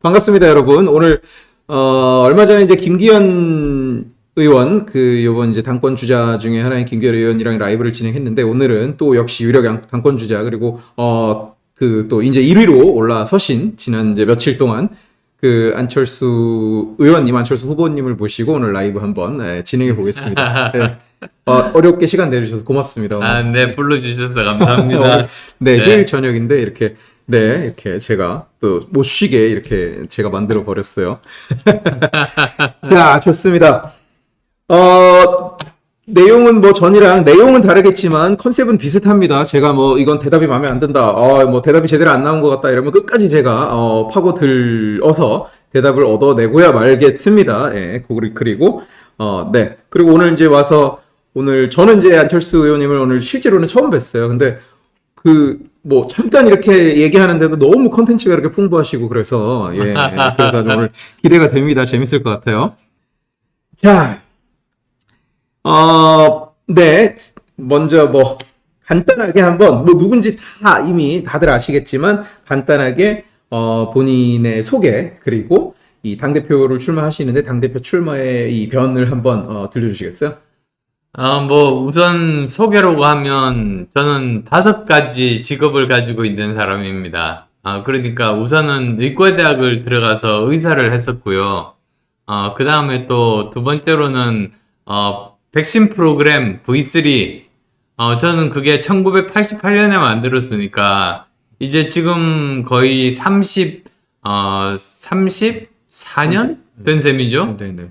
반갑습니다, 여러분. 오늘 얼마 전에 이제 김기현 의원, 요번 이제 당권 주자 중에 하나인 김기현 의원이랑 라이브를 진행했는데, 오늘은 또 역시 유력 당권 주자, 그리고 또 이제 1위로 올라서신 지난 이제 며칠 동안 안철수 의원님, 안철수 후보님을 모시고 오늘 라이브 한번 진행해 보겠습니다. 네. 어렵게 시간 내주셔서 고맙습니다. 오늘. 네, 불러주셔서 감사합니다. 네, 휴일 저녁인데 이렇게 제가 또 못 쉬게 이렇게 제가 만들어 버렸어요. 자, 좋습니다. 내용은 내용은 다르겠지만 컨셉은 비슷합니다. 제가 이건 대답이 마음에 안 든다. 대답이 제대로 안 나온 것 같다. 이러면 끝까지 제가 파고 들어서 대답을 얻어내고야 말겠습니다. 예, 그리고 네. 그리고 오늘 이제 와서 저는 이제 안철수 의원님을 오늘 실제로는 처음 뵀어요. 근데 잠깐 이렇게 얘기하는데도 너무 컨텐츠가 이렇게 풍부하시고 그래서 그래서 오늘 기대가 됩니다. 재밌을 것 같아요. 자, 네. 먼저 간단하게 한번 누군지 이미 다들 아시겠지만 간단하게 본인의 소개 그리고 이 당대표를 출마하시는데 당대표 출마의 이 변을 한번 들려주시겠어요? 우선 소개라고 하면 저는 5가지 직업을 가지고 있는 사람입니다. 그러니까 우선은 의과대학을 들어가서 의사를 했었고요. 그 다음에 또 두 번째로는 백신 프로그램 V3. 저는 그게 1988년에 만들었으니까 이제 지금 거의 34년 된 셈이죠? 네네.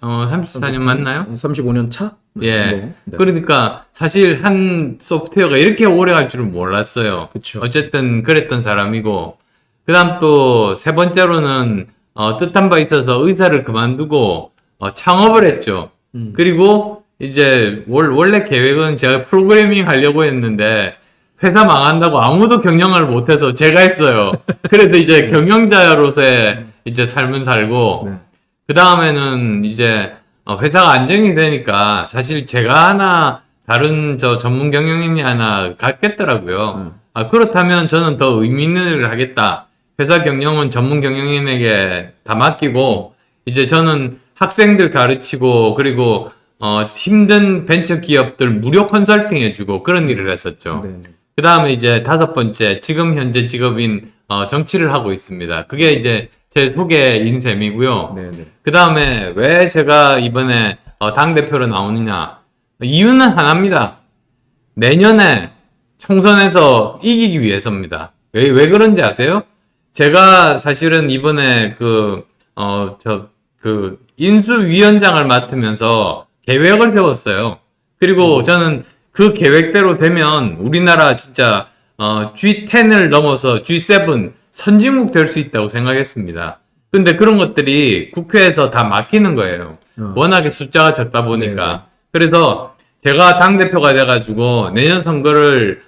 34년 맞나요? 35년 차? 예. 네. 그러니까 사실 한 소프트웨어가 이렇게 오래 갈 줄은 몰랐어요. 그쵸. 어쨌든 그랬던 사람이고, 그 다음 또 세 번째로는 뜻한 바 있어서 의사를 그만두고 창업을 했죠. 그리고 이제 원래 계획은 제가 프로그래밍 하려고 했는데 회사 망한다고 아무도 경영을 못해서 제가 했어요. 그래서 이제 경영자로서의 이제 삶은 살고, 네. 그 다음에는 이제 회사가 안정이 되니까 사실 제가 하나 다른 전문 경영인이 하나 갖겠더라고요. 그렇다면 저는 더 의미 있는 일을 하겠다. 회사 경영은 전문 경영인에게 다 맡기고 이제 저는 학생들 가르치고 그리고 힘든 벤처 기업들 무료 컨설팅 해주고 그런 일을 했었죠. 네네. 그 다음에 이제 5번째 지금 현재 직업인 정치를 하고 있습니다. 그게 이제 제 소개인 셈이고요. 네네. 그 다음에 왜 제가 이번에 당대표로 나오느냐. 이유는 하나입니다. 내년에 총선에서 이기기 위해서입니다. 왜 그런지 아세요? 제가 사실은 이번에 인수위원장을 맡으면서 계획을 세웠어요. 그리고 저는 그 계획대로 되면 우리나라 진짜 G10을 넘어서 G7 선진국 될 수 있다고 생각했습니다. 근데 그런 것들이 국회에서 다 막히는 거예요. 워낙에 숫자가 적다 보니까. 네네. 그래서 제가 당대표가 돼가지고 내년 선거를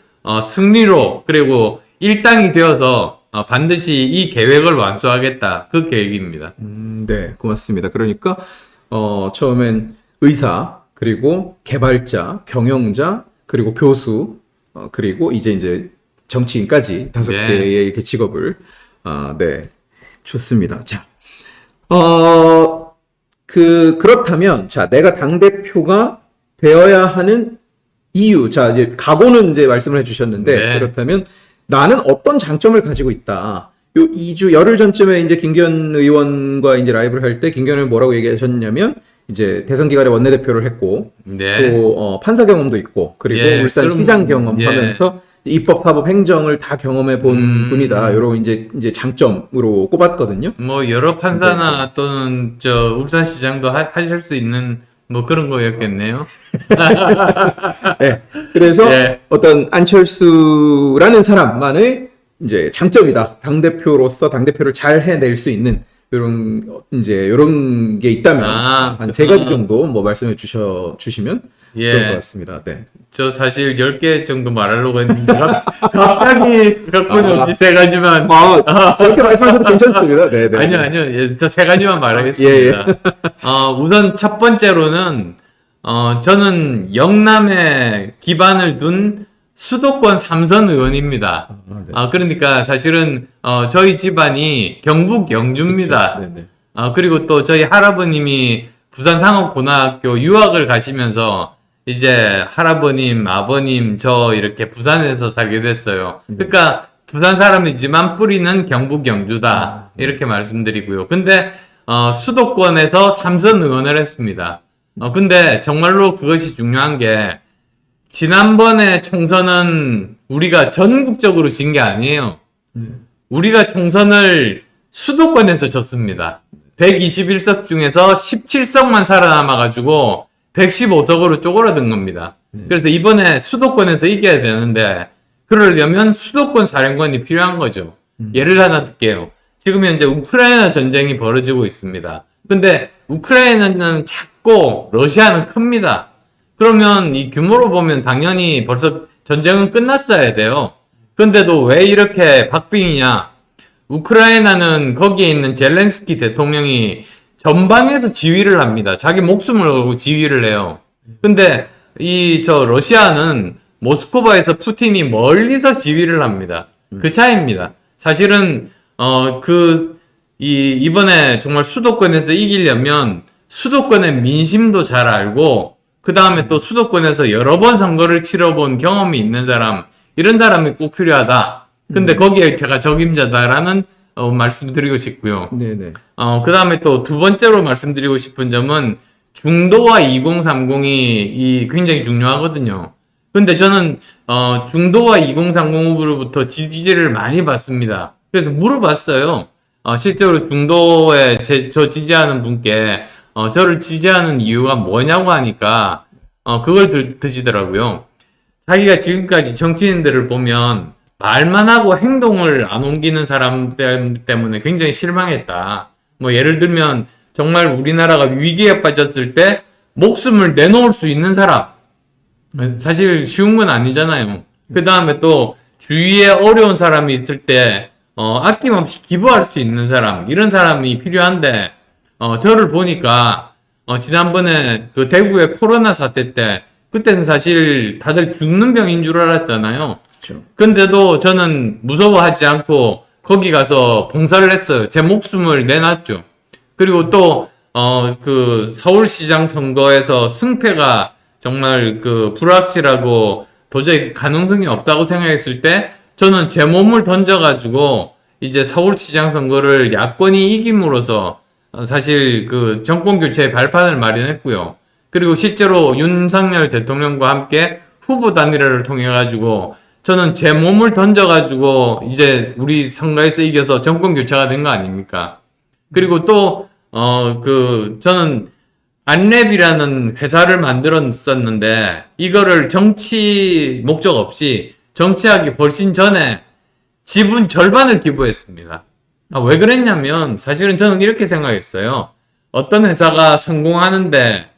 승리로 그리고 일당이 되어서 반드시 이 계획을 완수하겠다. 그 계획입니다. 네, 고맙습니다. 그러니까 처음엔 의사, 그리고 개발자, 경영자, 그리고 교수, 그리고 이제 정치인까지 5개의 네. 이렇게 직업을 네, 좋습니다. 자, 그렇다면 자, 내가 당 대표가 되어야 하는 이유, 자 이제 각오는 이제 말씀을 해주셨는데 네. 그렇다면 나는 어떤 장점을 가지고 있다. 요 2주 열흘 전쯤에 이제 김기현 의원과 이제 라이브를 할 때 김기현 의원 뭐라고 얘기하셨냐면 이제 대선 기간에 원내대표를 했고 네. 또 판사 경험도 있고 그리고 예, 울산 그럼, 시장 경험하면서 입법, 사법, 행정을 다 경험해 본 분이다. 요런 이제 장점으로 꼽았거든요. 여러 판사나 또는 울산시장도 하실 수 있는 그런 거였겠네요. 네. 그래서 예. 어떤 안철수라는 사람만의 이제 장점이다. 당대표로서 당대표를 잘 해낼 수 있는 요런 게 있다면 한 3가지 정도 말씀해 주시면 예. 좋을 것 같습니다. 네. 저 사실 10개 정도 말하려고 했는데 갑자기 각본이 없이 3가지만 그렇게 말씀하셔도 괜찮습니다. 네, 네. 아니요. 예, 저 3가지만 말하겠습니다. 우선 첫 번째로는 저는 영남에 기반을 둔 수도권 3선 의원입니다. 네. 그러니까 사실은 저희 집안이 경북 영주입니다. 네네. 그리고 또 저희 할아버님이 부산상업고등학교 유학을 가시면서 이제 할아버님, 아버님, 저 이렇게 부산에서 살게 됐어요. 그러니까 부산 사람이지만 뿌리는 경북 영주다. 이렇게 말씀드리고요. 근데 수도권에서 3선 의원을 했습니다. 근데 정말로 그것이 중요한 게 지난번에 총선은 우리가 전국적으로 진 게 아니에요. 우리가 총선을 수도권에서 졌습니다. 121석 중에서 17석만 살아남아가지고 115석으로 쪼그라든 겁니다. 그래서 이번에 수도권에서 이겨야 되는데 그러려면 수도권 사령관이 필요한 거죠. 예를 하나 들게요. 지금 현재 우크라이나 전쟁이 벌어지고 있습니다. 근데 우크라이나는 작고 러시아는 큽니다. 그러면 이 규모로 보면 당연히 벌써 전쟁은 끝났어야 돼요. 근데도 왜 이렇게 박빙이냐? 우크라이나는 거기에 있는 젤렌스키 대통령이 전방에서 지휘를 합니다. 자기 목숨을 걸고 지휘를 해요. 근데 러시아는 모스크바에서 푸틴이 멀리서 지휘를 합니다. 그 차이입니다. 사실은 이번에 정말 수도권에서 이기려면 수도권의 민심도 잘 알고 그 다음에 또 수도권에서 여러 번 선거를 치러본 경험이 있는 사람, 이런 사람이 꼭 필요하다. 근데 거기에 제가 적임자다라는 말씀드리고 싶고요. 네네. 그 다음에 또 두 번째로 말씀드리고 싶은 점은 중도와 2030이 굉장히 중요하거든요. 근데 저는 중도와 2030 후보로부터 지지를 많이 받습니다. 그래서 물어봤어요. 실제로 중도에 저 지지하는 분께 저를 지지하는 이유가 뭐냐고 하니까 그걸 드시더라고요. 자기가 지금까지 정치인들을 보면 말만 하고 행동을 안 옮기는 사람 때문에 굉장히 실망했다. 뭐 예를 들면 정말 우리나라가 위기에 빠졌을 때 목숨을 내놓을 수 있는 사람. 사실 쉬운 건 아니잖아요. 그 다음에 또 주위에 어려운 사람이 있을 때 아낌없이 기부할 수 있는 사람, 이런 사람이 필요한데 저를 보니까 지난번에 그 대구의 코로나 사태 때 그때는 사실 다들 죽는 병인 줄 알았잖아요. 그렇죠. 근데도 저는 무서워하지 않고 거기 가서 봉사를 했어요. 제 목숨을 내놨죠. 그리고 또 그 서울시장 선거에서 승패가 정말 그 불확실하고 도저히 가능성이 없다고 생각했을 때 저는 제 몸을 던져가지고 이제 서울시장 선거를 야권이 이김으로써 사실 그 정권 교체의 발판을 마련했고요. 그리고 실제로 윤석열 대통령과 함께 후보 단일화를 통해 가지고 저는 제 몸을 던져 가지고 이제 우리 선거에서 이겨서 정권 교체가 된 거 아닙니까? 그리고 또 저는 안랩이라는 회사를 만들었었는데 이거를 정치 목적 없이 정치하기 훨씬 전에 지분 절반을 기부했습니다. 왜 그랬냐면 사실은 저는 이렇게 생각했어요. 어떤 회사가 성공하는데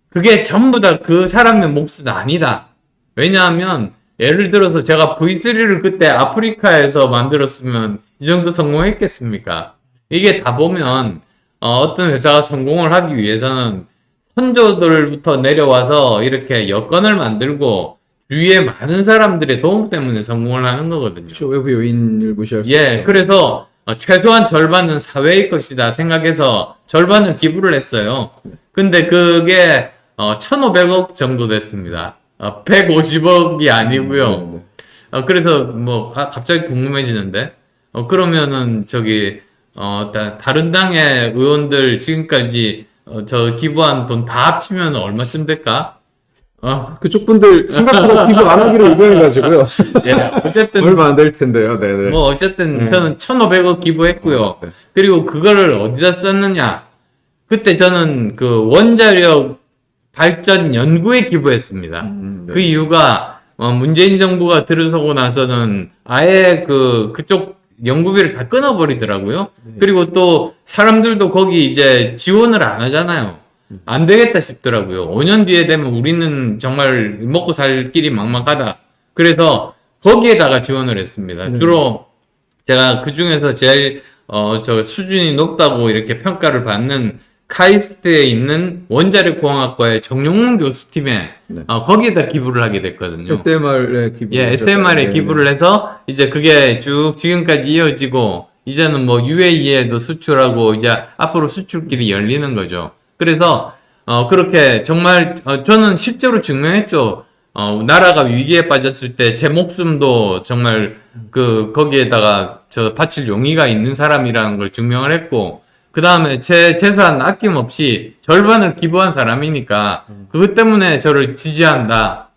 그게 전부 다 그 사람의 몫은 아니다. 왜냐하면 예를 들어서 제가 V3를 그때 아프리카에서 만들었으면 이 정도 성공했겠습니까? 이게 다 보면 어떤 회사가 성공을 하기 위해서는 선조들부터 내려와서 이렇게 여건을 만들고 주위에 많은 사람들의 도움 때문에 성공을 하는 거거든요. 그렇죠. 외부 요인을 무시할 수 예, 그래서 최소한 절반은 사회의 것이다 생각해서 절반을 기부를 했어요. 근데 그게 1,500억 정도 됐습니다. 150억이 아니고요. 그래서 뭐 갑자기 궁금해지는데 그러면은 다른 당의 의원들 지금까지 저 기부한 돈 다 합치면 얼마쯤 될까? 그쪽 분들 생각보다 기부 안 하기로 유명해가지고요. 예, 어쨌든 얼마 안 될 텐데요. 네네. 뭐 어쨌든 저는 1,500억 기부했고요. 네. 그리고 그거를 어디다 썼느냐? 그때 저는 그 원자력 발전 연구에 기부했습니다. 네. 그 이유가 문재인 정부가 들어서고 나서는 아예 그쪽 연구비를 다 끊어버리더라고요. 그리고 또 사람들도 거기 이제 지원을 안 하잖아요. 안 되겠다 싶더라고요. 5년 뒤에 되면 우리는 정말 먹고 살 길이 막막하다. 그래서 거기에다가 지원을 했습니다. 주로 제가 그 중에서 제일 수준이 높다고 이렇게 평가를 받는 카이스트에 있는 원자력공학과의 정용문 교수팀에 네. 거기에다 기부를 하게 됐거든요. SMR에 기부. 예, SMR에 기부를 해서 이제 그게 쭉 지금까지 이어지고 이제는 뭐 UAE에도 수출하고 이제 앞으로 수출길이 열리는 거죠. 그래서 그렇게 정말 저는 실제로 증명했죠. 나라가 위기에 빠졌을 때 제 목숨도 정말 거기에다가 바칠 용의가 있는 사람이라는 걸 증명을 했고, 그 다음에 제 재산 아낌없이 절반을 기부한 사람이니까 그것 때문에 저를 지지한다.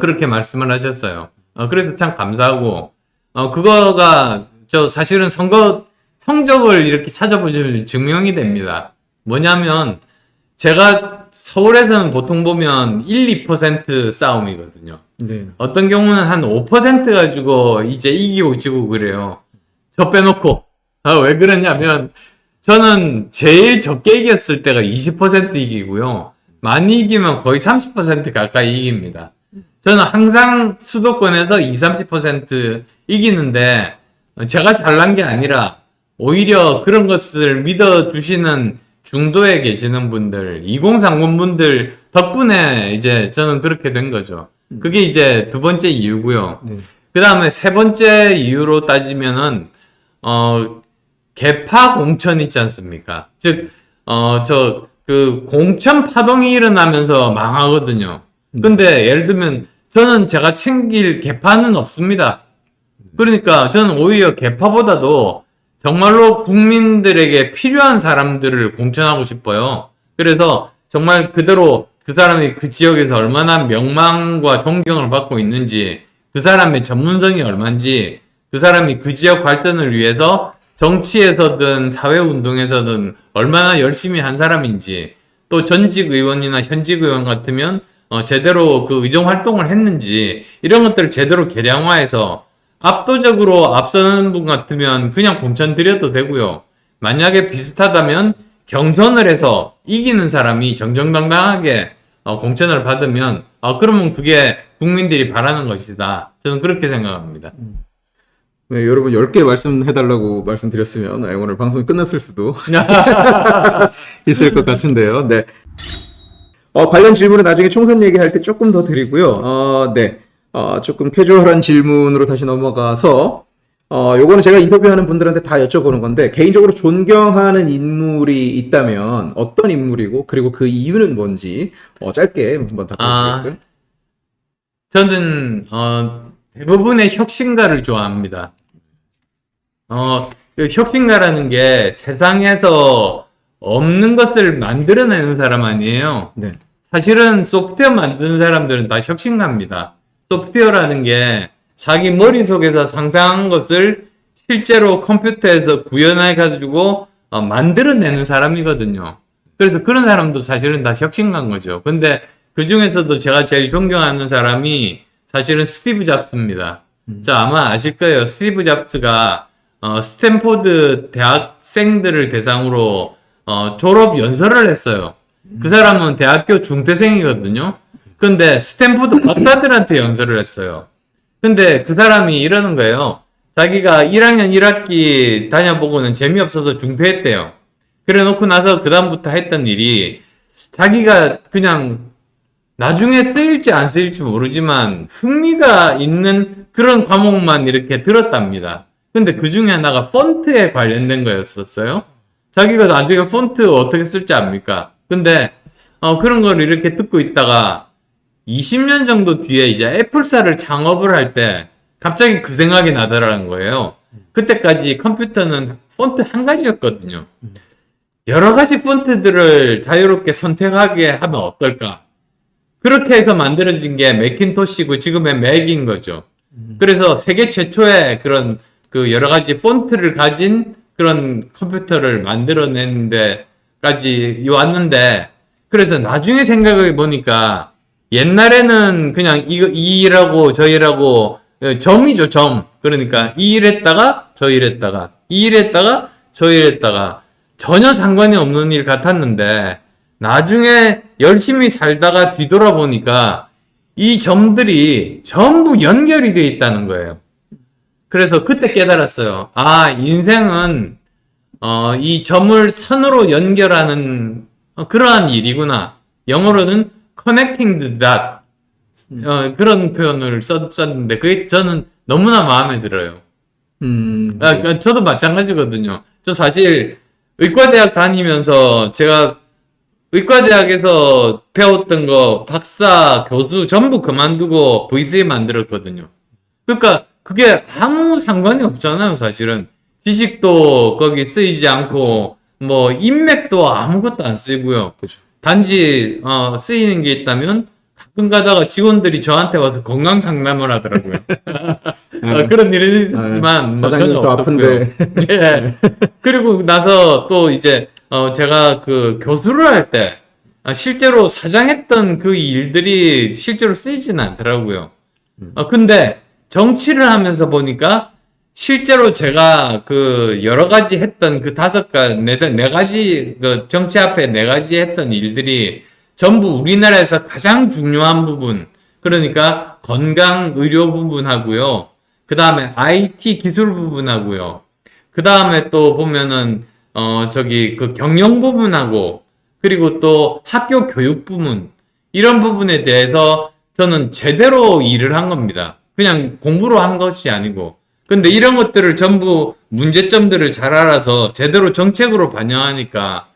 그렇게 말씀을 하셨어요. 그래서 참 감사하고, 그거가 사실은 성적을 이렇게 찾아보시면 증명이 됩니다. 뭐냐면 제가 서울에서는 보통 보면 1, 2% 싸움이거든요. 네. 어떤 경우는 한 5% 가지고 이제 이기고 지고 그래요. 저 빼놓고. 왜 그러냐면 저는 제일 적게 이겼을 때가 20% 이기고요. 많이 이기면 거의 30% 가까이 이깁니다. 저는 항상 수도권에서 20, 30% 이기는데 제가 잘난 게 아니라 오히려 그런 것을 믿어주시는 중도에 계시는 분들, 2030 분들 덕분에 이제 저는 그렇게 된 거죠. 그게 이제 두 번째 이유고요. 네. 그 다음에 세 번째 이유로 따지면은, 개파 공천 있지 않습니까? 즉, 공천 파동이 일어나면서 망하거든요. 근데 예를 들면 저는 제가 챙길 개파는 없습니다. 그러니까 저는 오히려 개파보다도 정말로 국민들에게 필요한 사람들을 공천하고 싶어요. 그래서 정말 그대로 그 사람이 그 지역에서 얼마나 명망과 존경을 받고 있는지, 그 사람의 전문성이 얼마인지, 그 사람이 그 지역 발전을 위해서 정치에서든 사회운동에서든 얼마나 열심히 한 사람인지, 또 전직 의원이나 현직 의원 같으면 제대로 그 의정 활동을 했는지, 이런 것들을 제대로 계량화해서 압도적으로 앞서는 분 같으면 그냥 공천 드려도 되고요. 만약에 비슷하다면 경선을 해서 이기는 사람이 정정당당하게 공천을 받으면 그러면 그게 국민들이 바라는 것이다. 저는 그렇게 생각합니다. 네, 여러분 10개 말씀해달라고 말씀드렸으면 오늘 방송이 끝났을 수도 있을 것 같은데요. 네. 관련 질문은 나중에 총선 얘기할 때 조금 더 드리고요. 네. 조금 캐주얼한 질문으로 다시 넘어가서, 요거는 제가 인터뷰하는 분들한테 다 여쭤보는 건데, 개인적으로 존경하는 인물이 있다면 어떤 인물이고, 그리고 그 이유는 뭔지, 짧게 한번 답변해 주시겠어요? 저는, 대부분의 혁신가를 좋아합니다. 그 혁신가라는 게 세상에서 없는 것을 만들어내는 사람 아니에요. 네. 사실은 소프트웨어 만드는 사람들은 다 혁신가입니다. 소프트웨어라는 게 자기 머릿속에서 상상한 것을 실제로 컴퓨터에서 구현해가지고 만들어내는 사람이거든요. 그래서 그런 사람도 사실은 다 혁신가인 거죠. 근데 그 중에서도 제가 제일 존경하는 사람이 사실은 스티브 잡스입니다. 아마 아실 거예요. 스티브 잡스가 스탠포드 대학생들을 대상으로 졸업 연설을 했어요. 그 사람은 대학교 중퇴생이거든요. 근데 스탠포드 박사들한테 연설을 했어요. 근데 그 사람이 이러는 거예요. 자기가 1학년 1학기 다녀보고는 재미없어서 중퇴했대요. 그래 놓고 나서 그 다음부터 했던 일이 자기가 그냥 나중에 쓰일지 안 쓰일지 모르지만 흥미가 있는 그런 과목만 이렇게 들었답니다. 근데 그 중에 하나가 폰트에 관련된 거였었어요. 자기가 나중에 폰트 어떻게 쓸지 압니까? 근데 그런 걸 이렇게 듣고 있다가 20년 정도 뒤에 이제 애플사를 창업을 할 때 갑자기 그 생각이 나더라는 거예요. 그때까지 컴퓨터는 폰트 한 가지였거든요. 여러 가지 폰트들을 자유롭게 선택하게 하면 어떨까? 그렇게 해서 만들어진 게 매킨토시고 지금의 맥인 거죠. 그래서 세계 최초의 그런 그 여러 가지 폰트를 가진 그런 컴퓨터를 만들어낸 데까지 왔는데, 그래서 나중에 생각해 보니까 옛날에는 그냥 이 일하고 저 일하고 점이죠, 점. 그러니까 이 일했다가 저 일했다가 이 일했다가 저 일했다가 전혀 상관이 없는 일 같았는데 나중에 열심히 살다가 뒤돌아보니까 이 점들이 전부 연결이 되어 있다는 거예요. 그래서 그때 깨달았어요. 인생은 이 점을 선으로 연결하는 그러한 일이구나. 영어로는 connecting the dot. 그런 표현을 썼는데 그게 저는 너무나 마음에 들어요. 저도 마찬가지거든요. 저 사실 의과대학 다니면서 제가 의과대학에서 배웠던 거 박사, 교수 전부 그만두고 VCA 만들었거든요. 그러니까 그게 아무 상관이 없잖아요, 사실은. 지식도 거기 쓰이지 않고 뭐 인맥도 아무것도 안 쓰이고요. 그죠. 단지 쓰이는 게 있다면 가끔 가다가 직원들이 저한테 와서 건강 상담을 하더라고요. 그런 일이 있었지만 뭐 사장님 전혀 저 없었고요. 아픈데. 예. 그리고 나서 또 이제 제가 그 교수를 할 때 실제로 사장했던 그 일들이 실제로 쓰이지는 않더라고요. 근데 정치를 하면서 보니까 실제로 제가 그 여러 가지 했던 그 네 가지 그 정치 앞에 네 가지 했던 일들이 전부 우리나라에서 가장 중요한 부분, 그러니까 건강 의료 부분하고요. 그 다음에 IT 기술 부분하고요. 그 다음에 또 보면은 그 경영 부분하고, 그리고 또 학교 교육 부분, 이런 부분에 대해서 저는 제대로 일을 한 겁니다. 그냥 공부로 한 것이 아니고. 근데 이런 것들을 전부 문제점들을 잘 알아서 제대로 정책으로 반영하니까,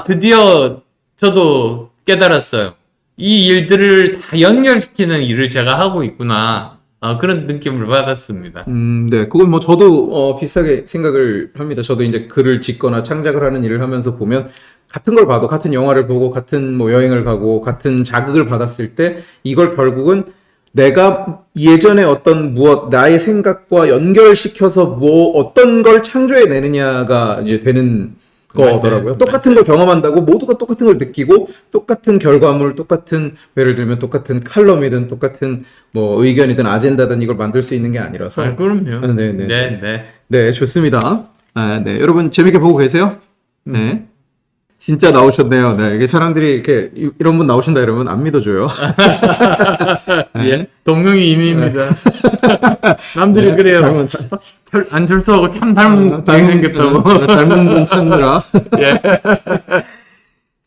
드디어 저도 깨달았어요. 이 일들을 다 연결시키는 일을 제가 하고 있구나. 그런 느낌을 받았습니다. 네. 그건 뭐 저도 비슷하게 생각을 합니다. 저도 이제 글을 짓거나 창작을 하는 일을 하면서 보면 같은 걸 봐도, 같은 영화를 보고 같은 뭐 여행을 가고 같은 자극을 받았을 때 이걸 결국은 내가 예전에 어떤 나의 생각과 연결시켜서 어떤 걸 창조해내느냐가 이제 되는 거더라고요. 맞아요. 똑같은 걸 경험한다고 모두가 똑같은 걸 느끼고 똑같은 결과물, 똑같은, 예를 들면 똑같은 칼럼이든 똑같은 뭐 의견이든 아젠다든 이걸 만들 수 있는 게 아니라서. 그럼요. 네네. 네. 네, 좋습니다. 네. 여러분 재밌게 보고 계세요? 네. 진짜 나오셨네요. 네. 이게 사람들이 이렇게 이런 분 나오신다 이러면 안 믿어줘요. 예. 동명이인입니다. 남들이 그래요. 안철수하고 참 닮은 생겼다고. 닮은 분 찾느라. 예.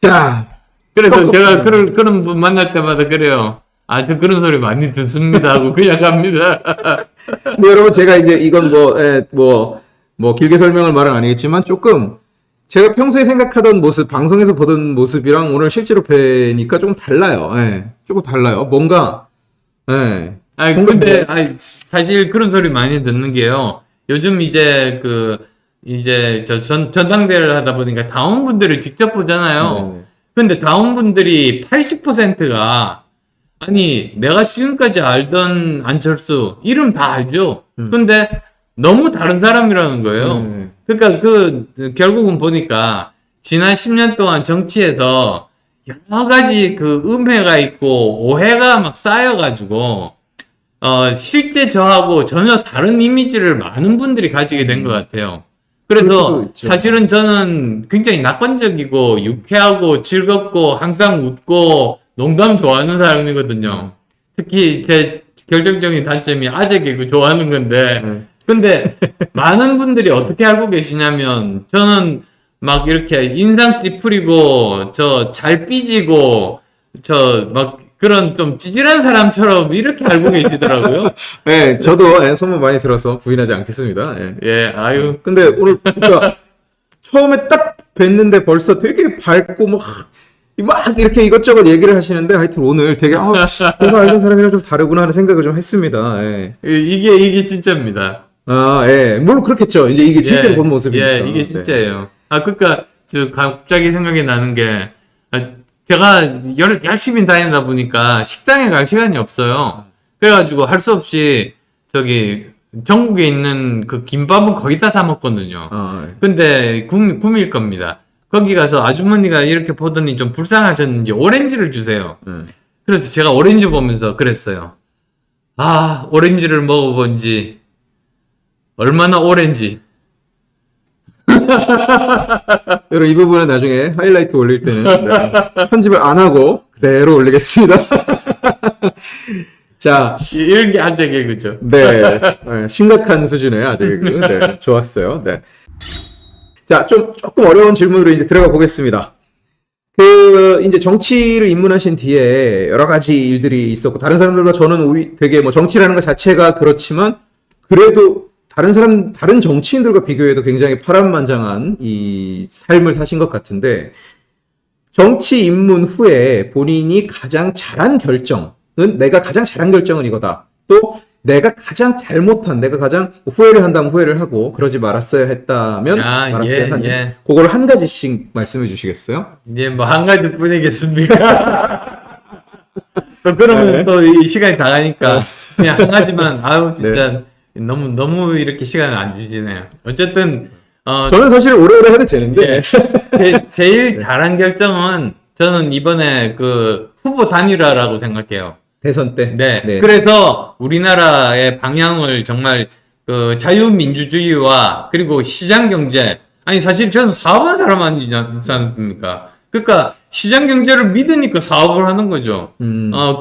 자. 그래서 제가 그런 분 만날 때마다 그래요. 저 그런 소리 많이 듣습니다 하고 그냥 갑니다. 근데 여러분 제가 이제 이건 뭐 길게 설명을 말은 아니겠지만 조금 제가 평소에 생각하던 모습, 방송에서 보던 모습이랑 오늘 실제로 뵈니까 조금 달라요. 예. 조금 달라요. 뭔가, 예. 근데, 사실 그런 소리 많이 듣는 게요. 요즘 이제 전당대회를 하다 보니까 다원분들을 직접 보잖아요. 네. 근데 다원분들이 80%가, 내가 지금까지 알던 안철수, 이름 다 알죠? 근데 너무 다른 사람이라는 거예요. 그러니까 결국은 보니까 지난 10년 동안 정치에서 여러 가지 음해가 있고 오해가 막 쌓여가지고 실제 저하고 전혀 다른 이미지를 많은 분들이 가지게 된 것 같아요. 그래서 사실은 저는 굉장히 낙관적이고 유쾌하고 즐겁고 항상 웃고 농담 좋아하는 사람이거든요. 특히 제 결정적인 단점이 아재 개그 좋아하는 건데 근데 많은 분들이 어떻게 알고 계시냐면 저는 막 이렇게 인상 찌푸리고 잘 삐지고 막 그런 좀 찌질한 사람처럼 이렇게 알고 계시더라고요. 네, 저도 소문 많이 들어서 부인하지 않겠습니다. 예, 아유. 근데 오늘 그러니까 처음에 딱 뵀는데 벌써 되게 밝고 막 이렇게 이것저것 얘기를 하시는데 하여튼 오늘 되게 내가 알던 사람이랑 좀 다르구나 하는 생각을 좀 했습니다. 예. 이게 진짜입니다. 예. 물론 그렇겠죠. 이제 이게 실제로 본 모습이니까. 예, 이게 진짜예요. 그러니까 갑자기 생각이 나는 게 제가 열심히 다니다 보니까 식당에 갈 시간이 없어요. 그래가지고 할 수 없이 전국에 있는 그 김밥은 거의 다 사 먹거든요. 근데 구미일 겁니다. 거기 가서 아주머니가 이렇게 보더니 좀 불쌍하셨는지 오렌지를 주세요. 그래서 제가 오렌지 보면서 그랬어요. 오렌지를 먹어본 지 얼마나 오렌지. 여러분 이 부분은 나중에 하이라이트 올릴 때는 편집을 안 하고 그대로 올리겠습니다. 자, 이런 게 아재 개그죠. 네, 심각한 수준의 아재 개그. 네, 좋았어요. 네. 자, 조금 어려운 질문으로 이제 들어가 보겠습니다. 이제 정치를 입문하신 뒤에 여러 가지 일들이 있었고, 다른 사람들과 저는 되게 뭐 정치라는 것 자체가 그렇지만, 그래도 다른 정치인들과 비교해도 굉장히 파란만장한 이 삶을 사신 것 같은데, 정치 입문 후에 본인이 가장 잘한 결정은, 내가 가장 잘한 결정은 이거다. 또, 내가 가장 후회를 한다면 후회를 하고, 그러지 말았어야 했다면, 말았어야 한다. 예. 그걸 한 가지씩 말씀해 주시겠어요? 예, 뭐 한 가지 뿐이겠습니까? 또 그러면 네. 또 이 시간이 다 가니까 그냥 한 가지만 아우 진짜 너무 이렇게 시간을 안 주시네요. 어쨌든 저는 사실 오래오래 해도 되는데. 제일 잘한 결정은 저는 이번에 그 후보 단일화라고 생각해요. 대선 때. 네. 그래서 우리나라의 방향을 정말 그 자유민주주의와 그리고 시장 경제. 아니, 사실 저는 사업한 사람 아니지 않습니까? 그러니까 시장 경제를 믿으니까 사업을 하는 거죠.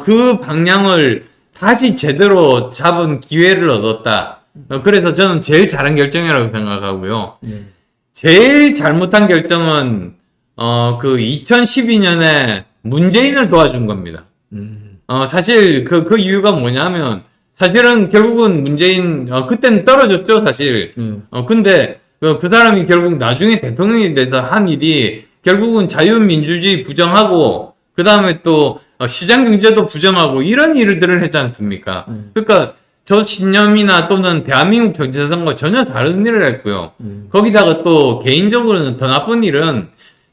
그 방향을 다시 제대로 잡은 기회를 얻었다. 그래서 저는 제일 잘한 결정이라고 생각하고요. 제일 잘못한 결정은 그 2012년에 문재인을 도와준 겁니다. 사실 그 이유가 뭐냐면 사실은 결국은 문재인 그때는 떨어졌죠 사실. 근데 그 사람이 결국 나중에 대통령이 돼서 한 일이 결국은 자유민주주의 부정하고 그 다음에 또 시장 경제도 부정하고 이런 일들을 했지 않습니까? 그러니까 저 신념이나 또는 대한민국 정체성과 전혀 다른 일을 했고요. 거기다가 또 개인적으로는 더 나쁜 일은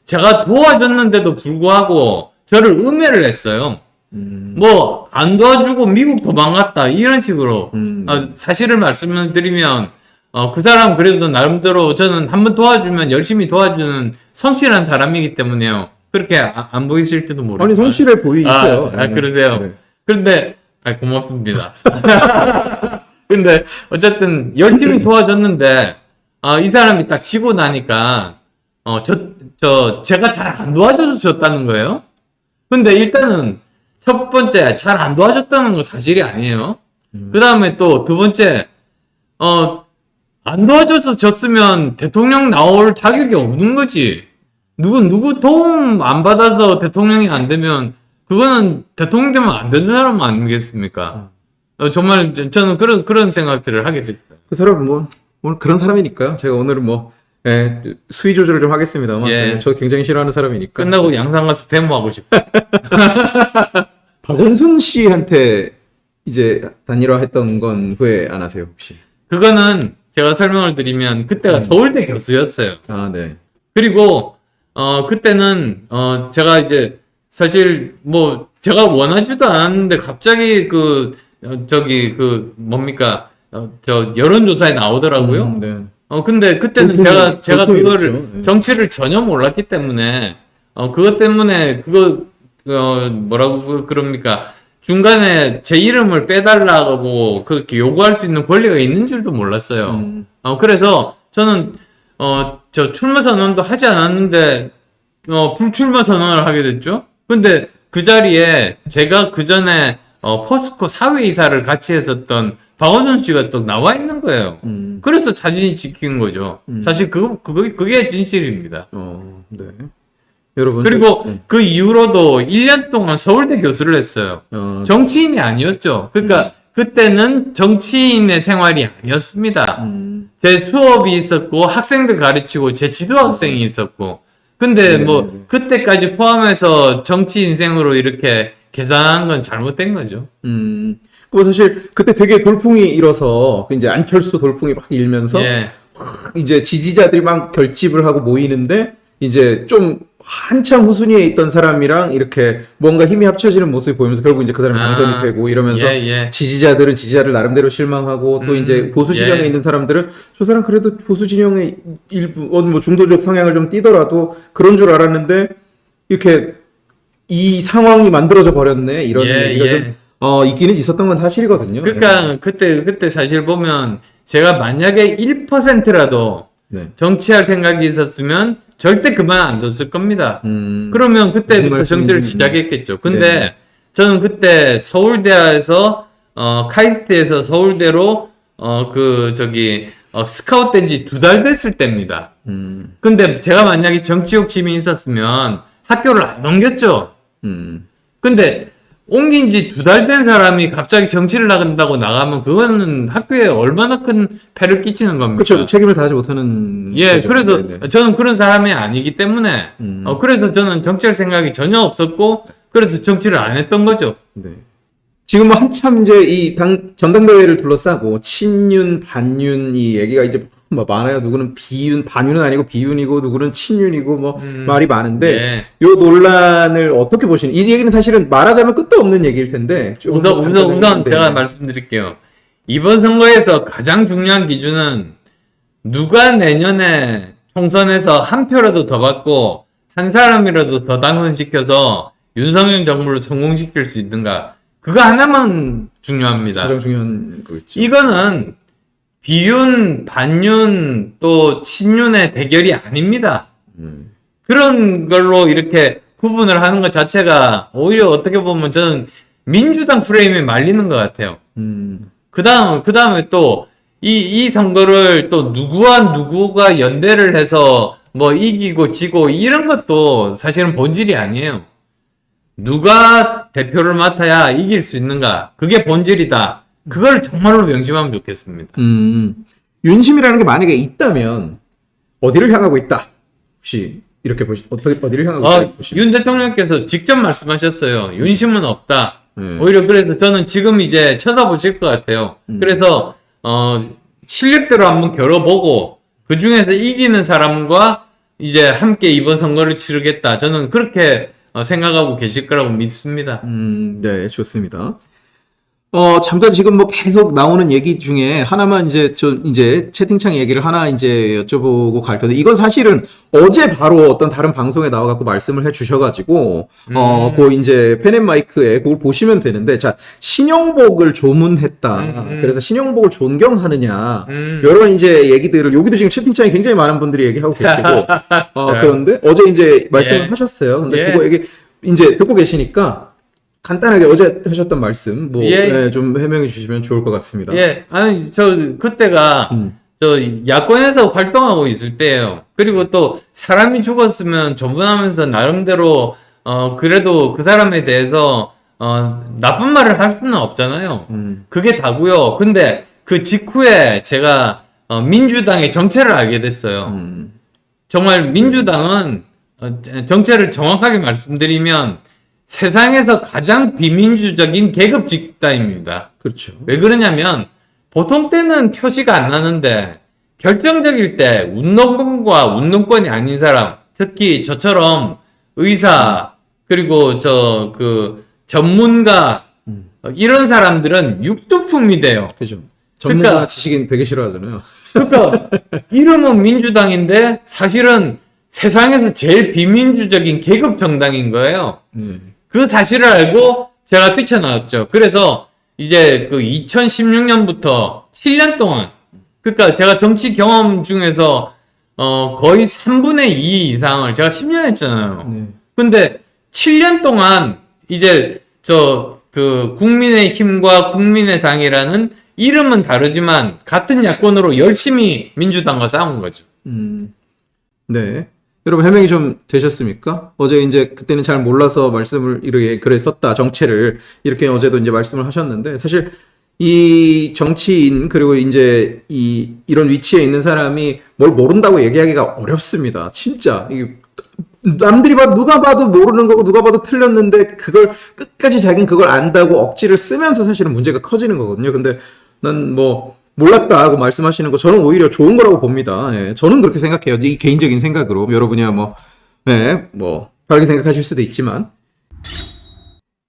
제가 도와줬는데도 불구하고 저를 음해를 했어요. 뭐 안 도와주고 미국 도망갔다 이런 식으로 사실을 말씀을 드리면 그 사람 그래도 나름대로 저는 한번 도와주면 열심히 도와주는 성실한 사람이기 때문에요. 그렇게 안 보이실지도 모르겠어요. 아니, 성실해 보이세요. 그러세요. 네. 그런데 고맙습니다. 근데 어쨌든 열심히 도와줬는데 이 사람이 딱 지고 나니까 제가 잘 안 도와줘서 졌다는 거예요. 근데 일단은 첫 번째 잘 안 도와줬다는 건 사실이 아니에요. 그 다음에 또 두 번째 안 도와줘서 졌으면 대통령 나올 자격이 없는 거지. 누구 도움 안 받아서 대통령이 안 되면 그거는 대통령 되면 안 되는 사람 아니겠습니까? 정말 저는 그런 생각들을 하게 됐어요. 그 사람은 뭐 오늘 그런 사람이니까요. 제가 오늘은 수위 조절을 좀 하겠습니다만 예. 저 굉장히 싫어하는 사람이니까. 끝나고 양산 가서 데모하고 싶어. 박원순 씨한테 이제 단일화했던 건 후회 안 하세요 혹시? 그거는 제가 설명을 드리면 그때가 서울대 교수였어요. 아, 네. 그리고 그때는 제가 이제 사실 뭐 제가 원하지도 않았는데 갑자기 뭡니까 저 여론조사에 나오더라고요. 네. 근데 그때는 제가 그거를 네. 정치를 전혀 몰랐기 때문에 그것 때문에 뭐라고 그럽니까? 중간에 제 이름을 빼달라고 그렇게 요구할 수 있는 권리가 있는 줄도 몰랐어요. 그래서 저는 저 출마 선언도 하지 않았는데 불출마 선언을 하게 됐죠. 근데 그 자리에 제가 그 전에 포스코 사회이사를 같이 했었던 박원순 씨가 또 나와 있는 거예요. 그래서 자신이 지킨 거죠. 사실 그게 진실입니다. 네. 여러분. 그리고 그 이후로도 1년 동안 서울대 교수를 했어요. 정치인이 아니었죠. 그러니까 그때는 정치인의 생활이 아니었습니다. 제 수업이 있었고 학생들 가르치고 제 지도 학생이 있었고 근데 뭐 그때까지 포함해서 정치 인생으로 이렇게 계산한 건 잘못된 거죠. 뭐 사실 그때 되게 돌풍이 일어서 이제 안철수 돌풍이 막 일면서 이제 지지자들이 막 결집을 하고 모이는데 이제 좀 한참 후순위에 있던 사람이랑 이렇게 뭔가 힘이 합쳐지는 모습이 보이면서 결국 이제 그 사람이 당선이 되고 이러면서 지지자들은 지지자를 나름대로 실망하고 또 이제 보수 진영에 있는 사람들은 저 사람 그래도 보수 진영의 일부 뭐 중도적 성향을 좀 띠더라도 그런 줄 알았는데 이렇게 이 상황이 만들어져 버렸네 이런 얘기가 좀 있기는 있었던 건 사실이거든요. 그러니까 그때 사실 보면 제가 만약에 1%라도 정치할 생각이 있었으면 절대 그만 안 뒀을 겁니다. 그러면 그때부터 정치를 시작했겠죠. 근데 저는 그때 서울대에서 카이스트에서 서울대로 스카웃된 지 2달 됐을 때입니다. 근데 제가 만약에 정치 욕심이 있었으면 학교를 안 옮겼죠. 근데 옮긴 지 2달 된 사람이 갑자기 정치를 나간다고 나가면 그거는 학교에 얼마나 큰 폐를 끼치는 겁니까? 그렇죠. 책임을 다하지 못하는. 예, 거죠. 그래서 네네. 저는 그런 사람이 아니기 때문에 그래서 저는 정치할 생각이 전혀 없었고 그래서 정치를 안 했던 거죠. 네. 지금 뭐 한참 이제 이 전당대회를 둘러싸고 친윤, 반윤 이 얘기가 이제 뭐 많아요. 누구는 비윤, 반윤은 아니고 비윤이고 누구는 친윤이고 뭐 말이 많은데 예. 요 논란을 어떻게 보시는? 이 얘기는 사실은 말하자면 끝도 없는 얘기일 텐데. 조금 더 우선 간단하게. 제가 네. 말씀드릴게요. 이번 선거에서 가장 중요한 기준은 누가 내년에 총선에서 한 표라도 더 받고 한 사람이라도 더 당선시켜서 윤석열 정부를 성공시킬 수 있는가. 그거 하나만 중요합니다. 가장 중요한 거겠죠. 이거는 비윤, 반윤, 또 친윤의 대결이 아닙니다. 그런 걸로 이렇게 구분을 하는 것 자체가 오히려 어떻게 보면 저는 민주당 프레임에 말리는 것 같아요. 그 다음에 또 이 선거를 또 누구가 연대를 해서 뭐 이기고 지고 이런 것도 사실은 본질이 아니에요. 누가 대표를 맡아야 이길 수 있는가? 그게 본질이다. 그걸 정말로 명심하면 좋겠습니다. 윤심이라는 게 만약에 있다면 어디를 향하고 있다? 혹시 이렇게 어디를 향하고 있다? 윤 대통령께서 직접 말씀하셨어요. 윤심은 없다. 네. 오히려 그래서 저는 지금 이제 쳐다보실 것 같아요. 그래서 실력대로 한번 겨뤄보고 그 중에서 이기는 사람과 이제 함께 이번 선거를 치르겠다. 저는 그렇게 생각하고 계실 거라고 믿습니다. 네, 좋습니다. 잠깐 지금 뭐 계속 나오는 얘기 중에 하나만 이제 채팅창 얘기를 하나 이제 여쭤보고 갈 건데, 이건 사실은 어제 바로 어떤 다른 방송에 나와갖고 말씀을 해 주셔가지고, 그 이제 펜앤마이크에 그걸 보시면 되는데, 자, 신영복을 조문했다. 그래서 신영복을 존경하느냐. 여러 이제 얘기들을, 여기도 지금 채팅창에 굉장히 많은 분들이 얘기하고 계시고, 그런데 어제 이제 말씀을 예. 하셨어요. 근데 예. 그거 얘기 이제 듣고 계시니까, 간단하게 어제 하셨던 말씀 좀 해명해 주시면 좋을 것 같습니다. 예, 아니 그때가 저 야권에서 활동하고 있을 때예요. 그리고 또 사람이 죽었으면 조문하면서 나름대로 그래도 그 사람에 대해서 나쁜 말을 할 수는 없잖아요. 그게 다고요. 근데 그 직후에 제가 민주당의 정체를 알게 됐어요. 정말 민주당은 정체를 정확하게 말씀드리면 세상에서 가장 비민주적인 계급 집단입니다. 그렇죠. 왜 그러냐면 보통 때는 표시가 안 나는데 결정적일 때 운동권과 운동권이 아닌 사람, 특히 저처럼 의사 그리고 전문가 이런 사람들은 육두품이 돼요. 그죠. 전문가 그러니까- 지식인 되게 싫어하잖아요. 그러니까 이름은 민주당인데 사실은 세상에서 제일 비민주적인 계급 정당인 거예요. 그 사실을 알고 제가 뛰쳐나왔죠. 그래서 이제 그 2016년부터 7년 동안, 그러니까 제가 정치 경험 중에서 거의 3분의 2 이상을 제가 10년 했잖아요. 근데 7년 동안 이제 국민의힘과 국민의당이라는 이름은 다르지만 같은 야권으로 열심히 민주당과 싸운 거죠. 네. 여러분 해명이 좀 되셨습니까? 어제 이제 그때는 잘 몰라서 말씀을 이렇게 글에 썼다 정체를 이렇게 어제도 이제 말씀을 하셨는데, 사실 이 정치인 그리고 이제 이런 위치에 있는 사람이 뭘 모른다고 얘기하기가 어렵습니다. 진짜 이게 남들이 누가 봐도 모르는 거고 누가 봐도 틀렸는데 그걸 끝까지 자기는 그걸 안다고 억지를 쓰면서 사실은 문제가 커지는 거거든요. 근데 난 뭐 몰랐다 하고 말씀하시는 거 저는 오히려 좋은 거라고 봅니다. 예, 저는 그렇게 생각해요. 이 개인적인 생각으로. 여러분이야 다르게 생각하실 수도 있지만.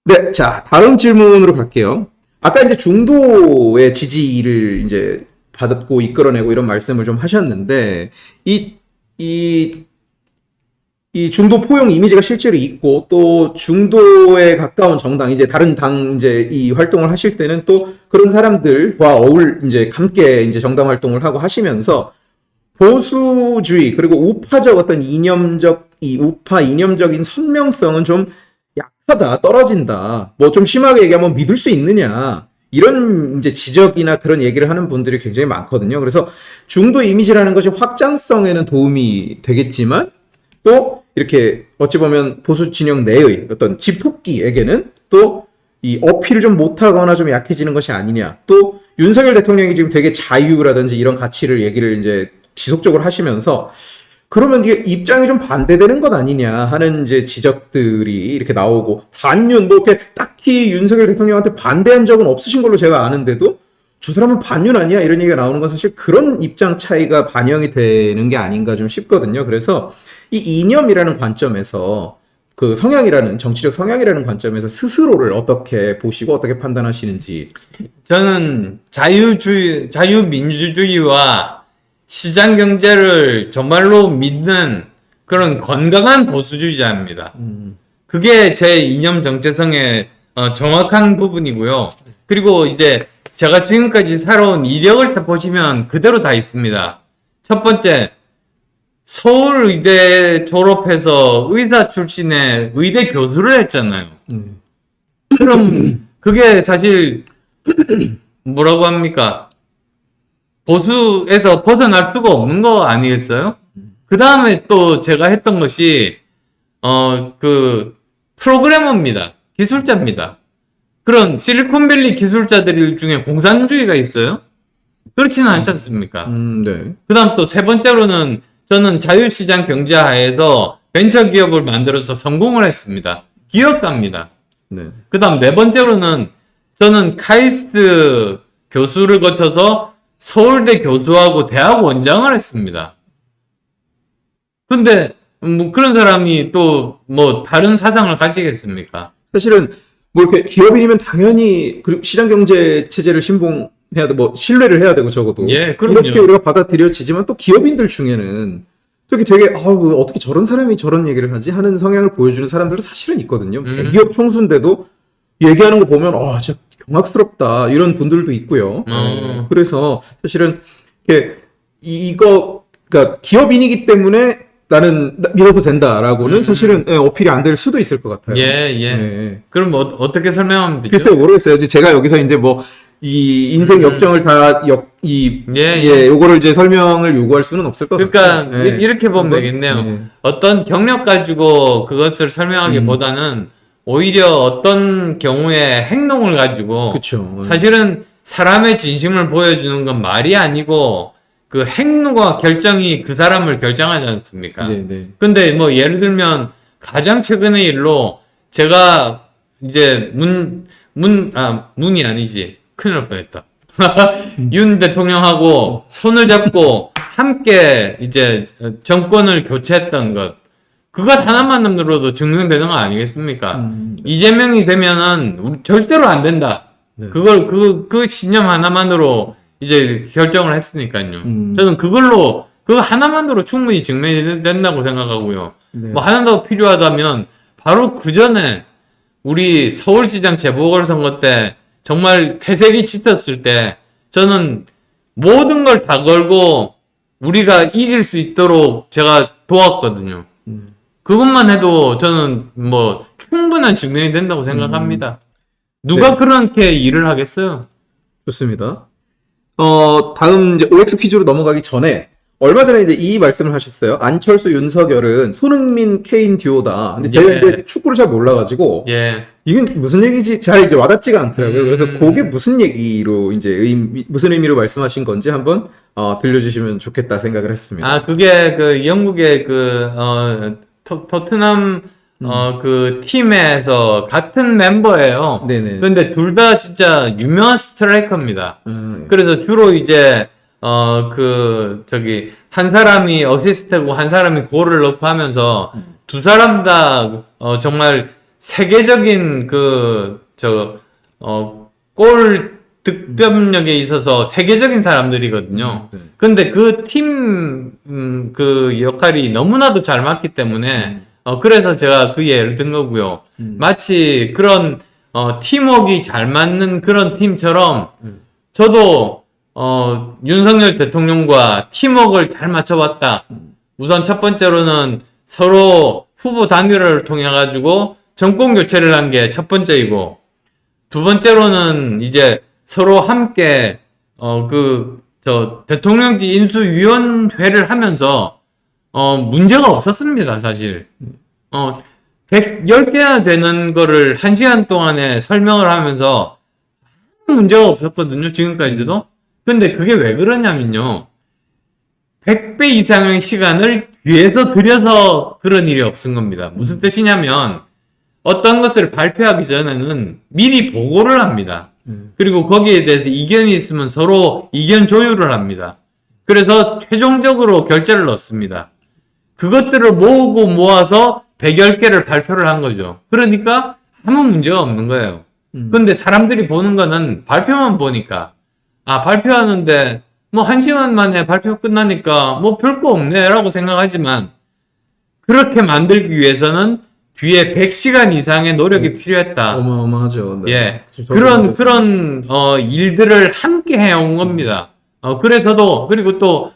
네, 자, 다음 질문으로 갈게요. 아까 이제 중도의 지지를 이제 받고 이끌어내고 이런 말씀을 좀 하셨는데, 이 중도 포용 이미지가 실제로 있고, 또 중도에 가까운 정당, 이제 다른 당 이제 이 활동을 하실 때는 또 그런 사람들과 이제 함께 이제 정당 활동을 하고 하시면서 보수주의, 그리고 우파적 어떤 우파 이념적인 선명성은 좀 약하다, 떨어진다. 뭐 좀 심하게 얘기하면 믿을 수 있느냐. 이런 이제 지적이나 그런 얘기를 하는 분들이 굉장히 많거든요. 그래서 중도 이미지라는 것이 확장성에는 도움이 되겠지만 또 이렇게 어찌 보면 보수 진영 내의 어떤 집토끼에게는 또 이 어필을 좀 못하거나 좀 약해지는 것이 아니냐. 또 윤석열 대통령이 지금 되게 자유라든지 이런 가치를 얘기를 이제 지속적으로 하시면서 그러면 이게 입장이 좀 반대되는 것 아니냐 하는 이제 지적들이 이렇게 나오고 반윤 뭐 이렇게 딱히 윤석열 대통령한테 반대한 적은 없으신 걸로 제가 아는데도 저 사람은 반윤 아니야 이런 얘기가 나오는 건 사실 그런 입장 차이가 반영이 되는 게 아닌가 좀 싶거든요. 그래서 이 이념이라는 관점에서 그 성향이라는 정치적 성향이라는 관점에서 스스로를 어떻게 보시고 어떻게 판단하시는지. 저는 자유민주주의와 시장 경제를 정말로 믿는 그런 건강한 보수주의자입니다. 그게 제 이념 정체성의 정확한 부분이고요. 그리고 이제 제가 지금까지 살아온 이력을 다 보시면 그대로 다 있습니다. 첫 번째, 서울의대 졸업해서 의사 출신의 의대 교수를 했잖아요. 그럼 그게 사실 뭐라고 합니까? 보수에서 벗어날 수가 없는 거 아니겠어요? 그 다음에 또 제가 했던 것이 그 프로그래머입니다. 기술자입니다. 그런 실리콘밸리 기술자들 중에 공산주의가 있어요? 그렇지는 않지 않습니까? 네. 그 다음 또 세 번째로는 저는 자유시장 경제 하에서 벤처기업을 만들어서 성공을 했습니다. 기업가입니다. 네. 그 다음 네 번째로는 저는 카이스트 교수를 거쳐서 서울대 교수하고 대학 원장을 했습니다. 근데 뭐 그런 사람이 또 뭐 다른 사상을 가지겠습니까? 사실은 뭐 이렇게 기업인이면 당연히 그 시장 경제 체제를 신봉해야 돼, 뭐 신뢰를 해야 되고 적어도 예, 그럼요. 이렇게 우리가 받아들여지지만 또 기업인들 중에는 또 이렇게 되게 어떻게 저런 사람이 저런 얘기를 하지 하는 성향을 보여주는 사람들도 사실은 있거든요. 대기업 총수인데도 얘기하는 거 보면 진짜 경악스럽다 이런 분들도 있고요. 그래서 사실은 이렇게 그러니까 기업인이기 때문에 나는 믿어도 된다라고는 사실은 어필이 안 될 수도 있을 것 같아요. 예. 그럼 어떻게 설명하면 되죠? 글쎄요, 모르겠어요. 제가 여기서 이제 뭐 이 인생 역정을 요거를 이제 설명을 요구할 수는 없을 것 같아요. 그러니까 이렇게 보면 되겠네요. 어떤 경력 가지고 그것을 설명하기보다는 오히려 어떤 경우에 행동을 가지고 그쵸. 사실은 사람의 진심을 보여주는 건 말이 아니고 그 행동과 결정이 그 사람을 결정하지 않습니까? 네. 근데 뭐 예를 들면 가장 최근의 일로 제가 이제 문이 아니지. 큰일 날 뻔했다. 윤 대통령하고 손을 잡고 함께 이제 정권을 교체했던 것. 그것 하나만으로도 증명되는 거 아니겠습니까? 이재명이 되면은 절대로 안 된다. 네. 그 신념 하나만으로 이제 결정을 했으니까요. 저는 그거 하나만으로 충분히 증명이 된다고 생각하고요. 네. 뭐 하나 더 필요하다면 바로 그 전에 우리 서울시장 재보궐선거 때 정말 패색이 짙었을 때 저는 모든 걸 다 걸고 우리가 이길 수 있도록 제가 도왔거든요. 그것만 해도 저는 뭐 충분한 증명이 된다고 생각합니다. 누가 네. 그렇게 일을 하겠어요? 좋습니다. 다음 이제 OX 퀴즈로 넘어가기 전에 얼마 전에 이제 이 말씀을 하셨어요. 안철수, 윤석열은 손흥민, 케인 듀오다. 근데 제가 이제 축구를 잘 몰라가지고 예. 이게 무슨 얘기지 잘 이제 와닿지가 않더라고요. 그래서 그게 무슨 얘기로 이제 무슨 의미로 말씀하신 건지 한번 들려주시면 좋겠다 생각을 했습니다. 아, 그게 그 영국의 토트넘 그 팀에서 같은 멤버예요. 네네. 근데 둘 다 진짜 유명한 스트라이커입니다. 그래서 주로 이제 한 사람이 어시스트고 한 사람이 골을 넣고 하면서 두 사람 다 정말 세계적인 골 득점력에 있어서 세계적인 사람들이거든요. 근데 그 팀 그 역할이 너무나도 잘 맞기 때문에 그래서 제가 그 예를 든 거고요. 마치 그런 팀워크가 잘 맞는 그런 팀처럼 저도 윤석열 대통령과 팀워크를 잘 맞춰봤다. 우선 첫 번째로는 서로 후보 단일화를 통해 가지고 정권 교체를 한 게 첫 번째이고, 두 번째로는 이제 서로 함께 대통령직 인수위원회를 하면서 문제가 없었습니다, 사실. 110개나 되는 거를 1시간 동안에 설명을 하면서 아무 문제가 없었거든요, 지금까지도. 근데 그게 왜 그러냐면요. 100배 이상의 시간을 뒤에서 들여서 그런 일이 없은 겁니다. 무슨 뜻이냐면, 어떤 것을 발표하기 전에는 미리 보고를 합니다. 그리고 거기에 대해서 이견이 있으면 서로 이견 조율을 합니다. 그래서 최종적으로 결제를 넣습니다. 그것들을 모으고 모아서 110개를 발표를 한 거죠. 그러니까 아무 문제가 없는 거예요. 근데 사람들이 보는 거는 발표만 보니까, 발표하는데 뭐 1시간 만에 발표 끝나니까 뭐 별거 없네 라고 생각하지만, 그렇게 만들기 위해서는 뒤에 100시간 이상의 노력이 필요했다. 어마어마하죠. 네. 예. 그런 일들을 함께 해온 겁니다. 그리고 또,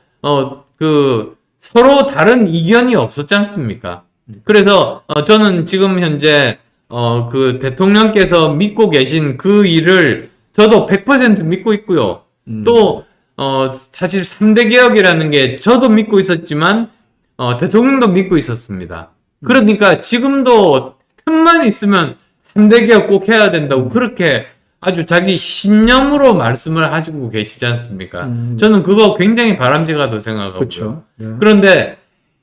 서로 다른 이견이 없었지 않습니까? 그래서, 저는 지금 현재, 대통령께서 믿고 계신 그 일을 저도 100% 믿고 있고요. 또, 사실 3대 개혁이라는 게 저도 믿고 있었지만, 대통령도 믿고 있었습니다. 그러니까 지금도 틈만 있으면 3대 개혁 꼭 해야 된다고 그렇게 아주 자기 신념으로 말씀을 하시고 계시지 않습니까? 저는 그거 굉장히 바람직하다고 생각하고요. 그렇죠. 네. 그런데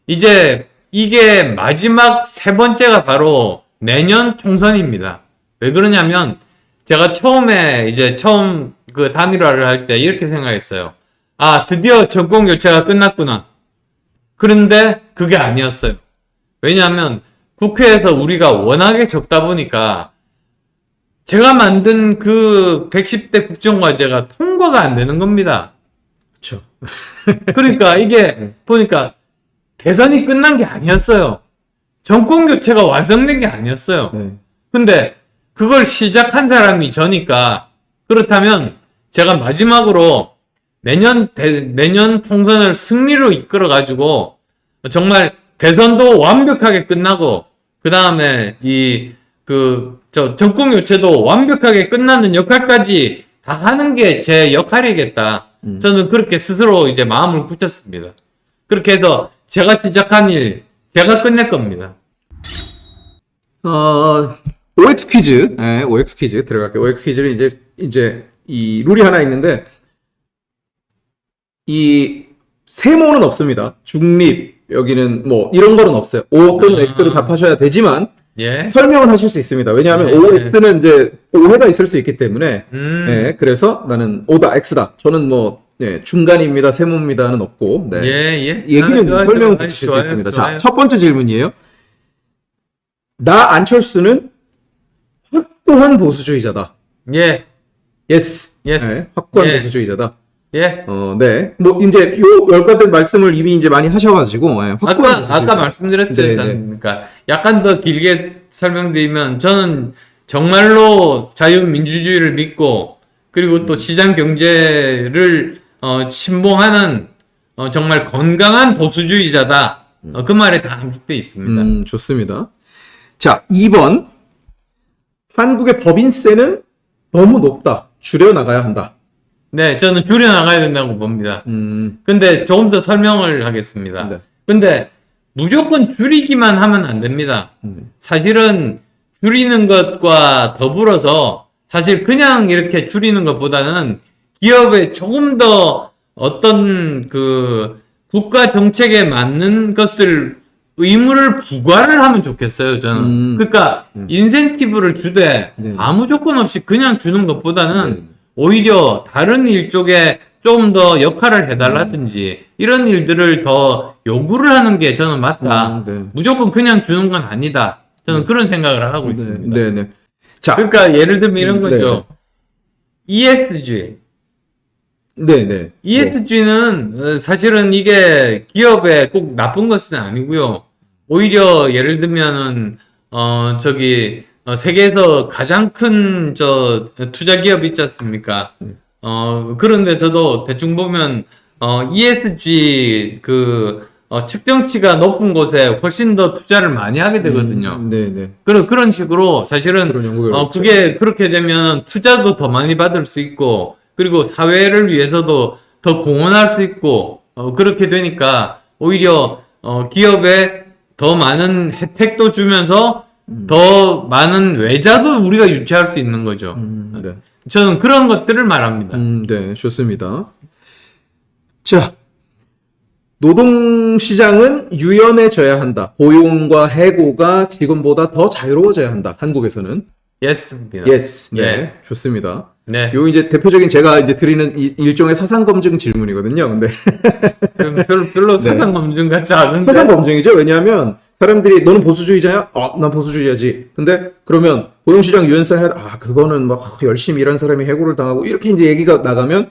이제 이게 마지막 세 번째가 바로 내년 총선입니다. 왜 그러냐면 제가 처음 그 단일화를 할 때 이렇게 생각했어요. 드디어 정권 교체가 끝났구나. 그런데 그게 아니었어요. 왜냐하면 국회에서 우리가 워낙에 적다 보니까 제가 만든 그 110대 국정과제가 통과가 안 되는 겁니다. 그렇죠. 그러니까 이게 보니까 대선이 끝난 게 아니었어요. 정권 교체가 완성된 게 아니었어요. 네. 근데 그걸 시작한 사람이 저니까, 그렇다면 제가 마지막으로 내년 총선을 승리로 이끌어 가지고 정말 대선도 완벽하게 끝나고, 그 다음에 정권 교체도 완벽하게 끝나는 역할까지 다 하는 게 제 역할이겠다. 저는 그렇게 스스로 이제 마음을 굳혔습니다. 그렇게 해서 제가 시작한 일, 제가 끝낼 겁니다. OX 퀴즈. 네, OX 퀴즈 들어갈게요. OX 퀴즈는 이제 이 룰이 하나 있는데, 이 세모는 없습니다. 중립, 여기는 뭐 이런 거는 없어요. O 또는 X로 답하셔야 되지만 예. 설명을 하실 수 있습니다. 왜냐하면 OX는 이제 오해가 있을 수 있기 때문에. 네, 그래서 나는 O다, X다. 저는 뭐 중간입니다, 세모입니다는 없고. 네. 예. 얘기는 좋아요, 설명을 좋아요, 붙이실 좋아요, 수 있습니다. 좋아요. 자, 첫 번째 질문이에요. 나 안철수는 확고한 보수주의자다. 예. Yes. Yes. 네, 확고한 예. 보수주의자다. 예. 네. 뭐 이제 요 열받은 말씀을 이미 이제 많이 하셔가지고. 네, 아까 말씀드렸죠. 네, 네. 그러니까 약간 더 길게 설명드리면, 저는 정말로 자유민주주의를 믿고, 그리고 또 시장 경제를 신봉하는 정말 건강한 보수주의자다. 그 말에 다 함축돼 있습니다. 좋습니다. 자, 2번. 한국의 법인세는 너무 높다. 줄여나가야 한다. 네, 저는 줄여나가야 된다고 봅니다. 근데 조금 더 설명을 하겠습니다. 네. 근데 무조건 줄이기만 하면 안 됩니다. 사실은 줄이는 것과 더불어서 사실 그냥 이렇게 줄이는 것보다는 기업에 조금 더 어떤 국가 정책에 맞는 것을 의무를 부과를 하면 좋겠어요, 저는. 그러니까 인센티브를 주되 아무 조건 없이 그냥 주는 것보다는 오히려 다른 일 쪽에 좀 더 역할을 해달라든지 이런 일들을 더 요구를 하는 게 저는 맞다. 무조건 그냥 주는 건 아니다. 저는 그런 생각을 하고 있습니다. 네네. 자, 그러니까 예를 들면 이런 거죠. ESG. 네네. ESG는 사실은 이게 기업에 꼭 나쁜 것은 아니고요. 오히려 예를 들면은 세계에서 가장 큰 투자 기업 있지 않습니까? 그런 데서도 대충 보면 ESG 측정치가 높은 곳에 훨씬 더 투자를 많이 하게 되거든요. 네네. 그런 식으로 사실은 그런 연구가 그게 그렇게 되면 투자도 더 많이 받을 수 있고 그리고 사회를 위해서도 더 공헌할 수 있고 그렇게 되니까 오히려 기업에 더 많은 혜택도 주면서 더 많은 외자도 우리가 유치할 수 있는 거죠. 네. 저는 그런 것들을 말합니다. 네, 좋습니다. 자, 노동시장은 유연해져야 한다. 고용과 해고가 지금보다 더 자유로워져야 한다. 한국에서는. 예스입니다. Yes. 네, 예. 좋습니다. 네. 요 이제 대표적인 제가 이제 드리는 일종의 사상 검증 질문이거든요. 근데 별로 사상 검증 같지 않은데. 사상 검증이죠. 왜냐하면 사람들이 너는 보수주의자야? 난 보수주의자지. 근데 그러면 고용시장 유연성 해야 돼. 그거는 막 열심히 일한 사람이 해고를 당하고 이렇게 이제 얘기가 나가면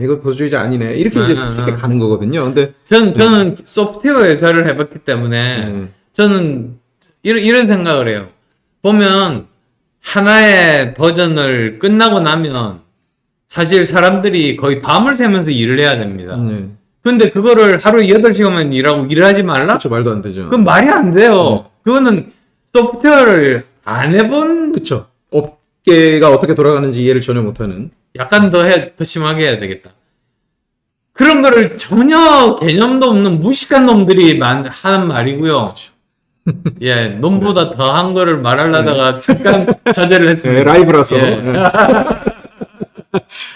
이거 보수주의자 아니네. 이렇게 이제 쉽게 가는 거거든요. 근데 저는 소프트웨어 회사를 해봤기 때문에 저는 이런 생각을 해요. 보면 하나의 버전을 끝나고 나면 사실 사람들이 거의 밤을 새면서 일을 해야 됩니다. 근데 그거를 하루에 8시간만 일하고 일을 하지 말라? 그렇죠. 말도 안 되죠. 그건 말이 안 돼요. 그거는 소프트웨어를 안 해본 그렇죠. 업계가 어떻게 돌아가는지 이해를 전혀 못하는. 약간 더 심하게 해야 되겠다. 그런 거를 전혀 개념도 없는 무식한 놈들이 하는 말이고요. 예, 놈보다 더한 거를 말하려다가 잠깐 자제를 했습니다. 네, 라이브라서. 예.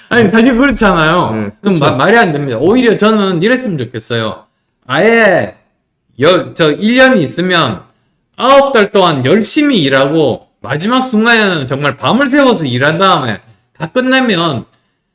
아니, 사실 그렇잖아요. 그럼 말이 안 됩니다. 오히려 저는 이랬으면 좋겠어요. 아예, 1년이 있으면 9달 동안 열심히 일하고, 마지막 순간에는 정말 밤을 새워서 일한 다음에 다 끝내면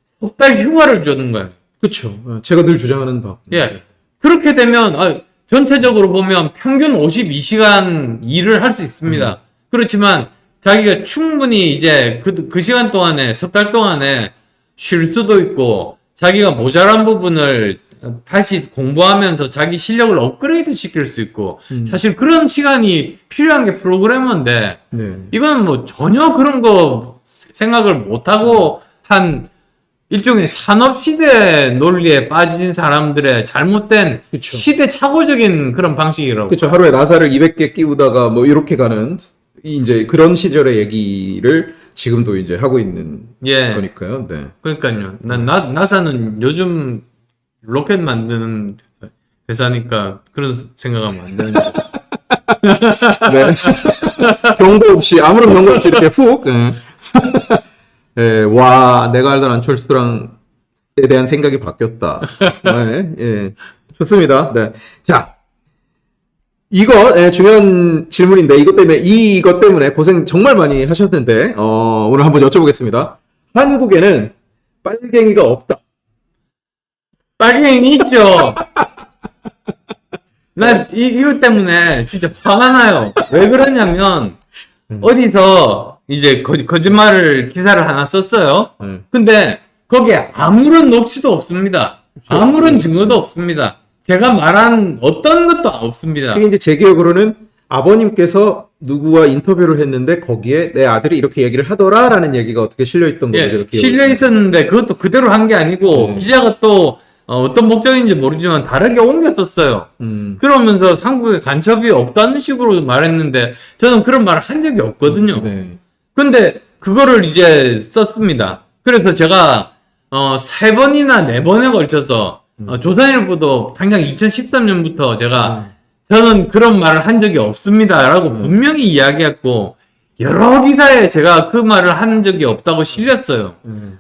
석 달 휴가를 주는 거예요. 그렇죠. 제가 늘 주장하는 바. 예. 그렇게 되면, 전체적으로 보면 평균 52시간 일을 할 수 있습니다. 그렇지만 자기가 충분히 이제 그 시간 동안에, 석 달 동안에 쉴 수도 있고, 자기가 모자란 부분을 다시 공부하면서 자기 실력을 업그레이드 시킬 수 있고, 사실 그런 시간이 필요한 게 프로그래머인데, 네. 이건 뭐 전혀 그런 거 생각을 못하고 한 일종의 산업시대 논리에 빠진 사람들의 잘못된 그쵸. 시대착오적인 그런 방식이라고. 그렇죠. 하루에 나사를 200개 끼우다가 뭐 이렇게 가는 이제 그런 시절의 얘기를 지금도 이제 하고 있는 예. 거니까요. 네. 그러니까요. 나사는 요즘 로켓 만드는 회사니까 그런 생각하면 안 되는 거죠. 네. 경고 없이 아무런 경고 없이 이렇게 훅. 네. 예, 와, 내가 알던 안철수랑에 대한 생각이 바뀌었다. 네, 예, 좋습니다. 네, 자, 이거 중요한 질문인데 이것 때문에 고생 정말 많이 하셨는데 오늘 한번 여쭤보겠습니다. 한국에는 빨갱이가 없다. 빨갱이 있죠. 나 이것 때문에 진짜 화가 나요. 왜 그러냐면 어디서 이제 거짓말을 기사를 하나 썼어요. 근데 거기에 아무런 녹취도 없습니다. 아무런 증거도 없습니다. 제가 말한 어떤 것도 없습니다. 이게 이제 제 기억으로는 아버님께서 누구와 인터뷰를 했는데 거기에 내 아들이 이렇게 얘기를 하더라라는 얘기가 어떻게 실려 있던 거죠. 예, 실려 있었는데 그것도 그대로 한 게 아니고 기자가 또 어떤 목적인지 모르지만 다르게 옮겨 썼어요. 그러면서 한국에 간첩이 없다는 식으로 말했는데 저는 그런 말을 한 적이 없거든요. 네. 근데 그거를 이제 썼습니다. 그래서 제가 3번이나 4번에 걸쳐서 조선일보도 당장 2013년부터 저는 그런 말을 한 적이 없습니다라고 분명히 이야기했고 여러 기사에 제가 그 말을 한 적이 없다고 실렸어요.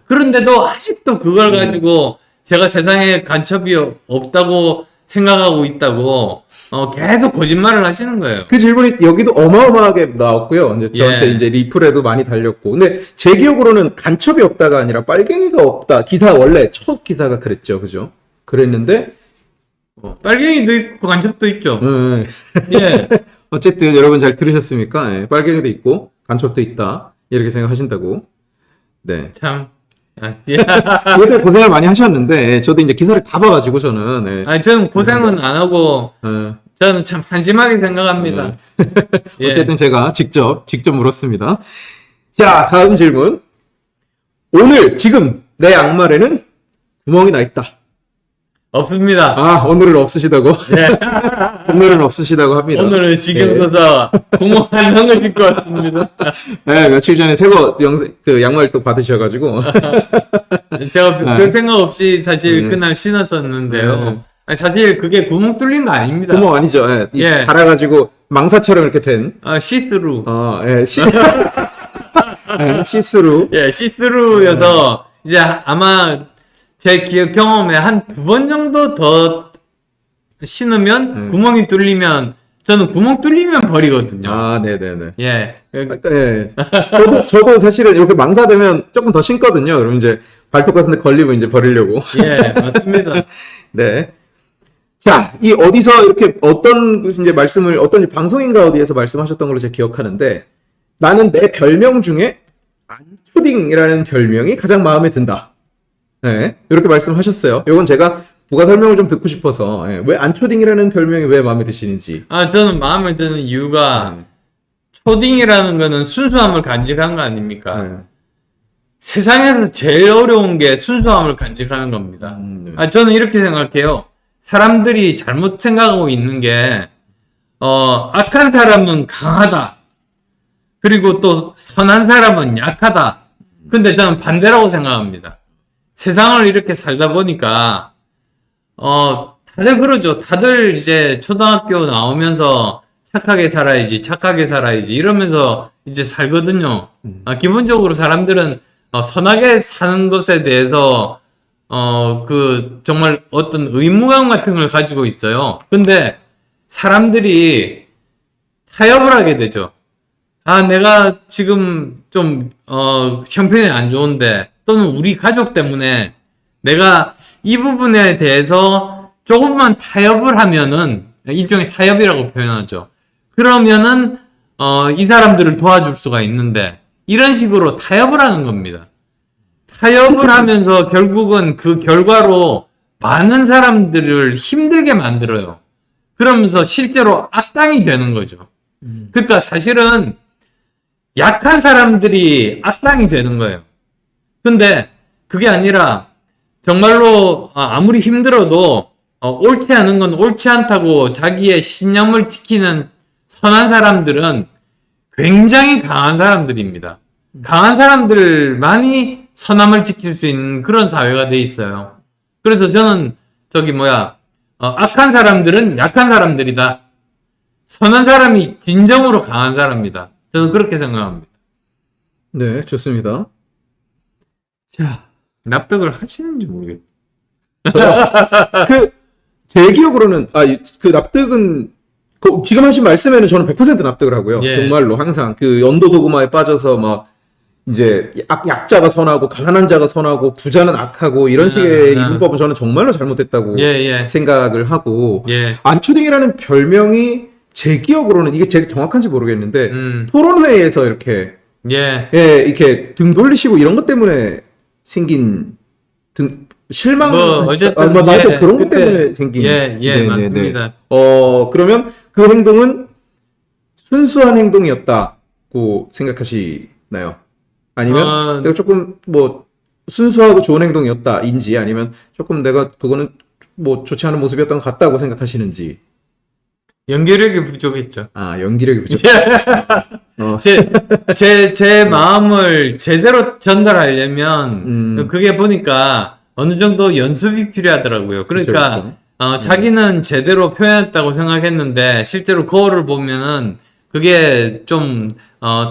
그런데도 아직도 그걸 가지고 제가 세상에 간첩이 없다고 생각하고 있다고 계속 거짓말을 하시는 거예요. 그 질문이 여기도 어마어마하게 나왔고요. 이제 저한테 이제 리플에도 많이 달렸고. 근데 제 기억으로는 간첩이 없다가 아니라 빨갱이가 없다. 기사 원래 첫 기사가 그랬죠. 그죠? 그랬는데 빨갱이도 있고 간첩도 있죠. 예. 어쨌든 여러분 잘 들으셨습니까? 예, 빨갱이도 있고 간첩도 있다. 이렇게 생각하신다고. 네. 참. 그것 때문에 고생을 많이 하셨는데 저도 이제 기사를 다 봐가지고 저는 아니 저는 고생은 안 하고 저는 참 한심하게 생각합니다. 어쨌든 제가 직접 물었습니다. 자, 다음 질문. 오늘 지금 내 양말에는 구멍이 나 있다. 없습니다. 아, 오늘은 없으시다고? 예. 오늘은 없으시다고 합니다. 오늘은 지금 서서 구멍 한 명을 신고 왔습니다. 네, 며칠 전에 새거 양말 또 받으셔가지고. 제가 별 생각 없이 사실 그날 신었었는데요. 아니, 사실 그게 구멍 뚫린 거 아닙니다. 구멍 아니죠. 예. 예. 달아가지고 망사처럼 이렇게 된. 시스루. 예, 시스루. 예, 시스루여서 이제 아마 제 경험에 한 2번 정도 더 신으면 구멍이 뚫리면 저는 구멍 뚫리면 버리거든요. 아, 네네네. 예. 예. 저도 사실은 이렇게 망사되면 조금 더 신거든요. 그럼 이제 발톱 같은 데 걸리면 이제 버리려고. 예, 맞습니다. 네. 자, 이 어디서 이렇게 어떤 이제 말씀을 어떤 방송인가 어디에서 말씀하셨던 걸로 제가 기억하는데 나는 내 별명 중에 안초딩이라는 별명이 가장 마음에 든다. 네, 이렇게 말씀하셨어요. 이건 제가 부가 설명을 좀 듣고 싶어서 왜 안초딩이라는 별명이 왜 마음에 드시는지. 저는 마음에 드는 이유가 초딩이라는 거는 순수함을 간직한 거 아닙니까? 네. 세상에서 제일 어려운 게 순수함을 간직하는 겁니다. 네. 저는 이렇게 생각해요. 사람들이 잘못 생각하고 있는 게, 악한 사람은 강하다. 그리고 또 선한 사람은 약하다. 근데 저는 반대라고 생각합니다. 세상을 이렇게 살다 보니까, 다들 그러죠. 다들 이제 초등학교 나오면서 착하게 살아야지 이러면서 이제 살거든요. 기본적으로 사람들은 선하게 사는 것에 대해서 정말 어떤 의무감 같은 걸 가지고 있어요. 근데 사람들이 타협을 하게 되죠. 내가 지금 좀, 형편이 안 좋은데, 또는 우리 가족 때문에 내가 이 부분에 대해서 조금만 타협을 하면은, 일종의 타협이라고 표현하죠. 그러면은, 이 사람들을 도와줄 수가 있는데, 이런 식으로 타협을 하는 겁니다. 타협을 하면서 결국은 그 결과로 많은 사람들을 힘들게 만들어요. 그러면서 실제로 악당이 되는 거죠. 그러니까 사실은 약한 사람들이 악당이 되는 거예요. 근데 그게 아니라 정말로 아무리 힘들어도 옳지 않은 건 옳지 않다고 자기의 신념을 지키는 선한 사람들은 굉장히 강한 사람들입니다. 강한 사람들만이 선함을 지킬 수 있는 그런 사회가 돼 있어요. 그래서 저는 악한 사람들은 약한 사람들이다. 선한 사람이 진정으로 강한 사람이다. 저는 그렇게 생각합니다. 네, 좋습니다. 자, 납득을 하시는지 모르겠어요. 제 기억으로는, 그 납득은, 지금 하신 말씀에는 저는 100% 납득을 하고요. 예. 정말로 항상 그 연도 도구마에 빠져서 막, 이제, 약자가 선하고, 가난한 자가 선하고, 부자는 악하고, 이런 식의 이 문법은 저는 정말로 잘못됐다고 생각을 하고, 안초딩이라는 별명이 제 기억으로는, 이게 제가 정확한지 모르겠는데, 토론회에서 이렇게, 이렇게 등 돌리시고 이런 것 때문에 생긴 실망, 어쨌든, 그런 것 때문에 생긴. 맞습니다. 그러면 그 행동은 순수한 행동이었다고 생각하시나요? 아니면 내가 조금 순수하고 좋은 행동이었다인지 아니면 조금 내가 그거는 좋지 않은 모습이었던 것 같다고 생각하시는지. 연기력이 부족했죠. 연기력이 부족했죠. 제 마음을 제대로 전달하려면, 그게 보니까 어느 정도 연습이 필요하더라고요. 그러니까, 자기는 제대로 표현했다고 생각했는데, 실제로 거울을 보면은, 그게 좀,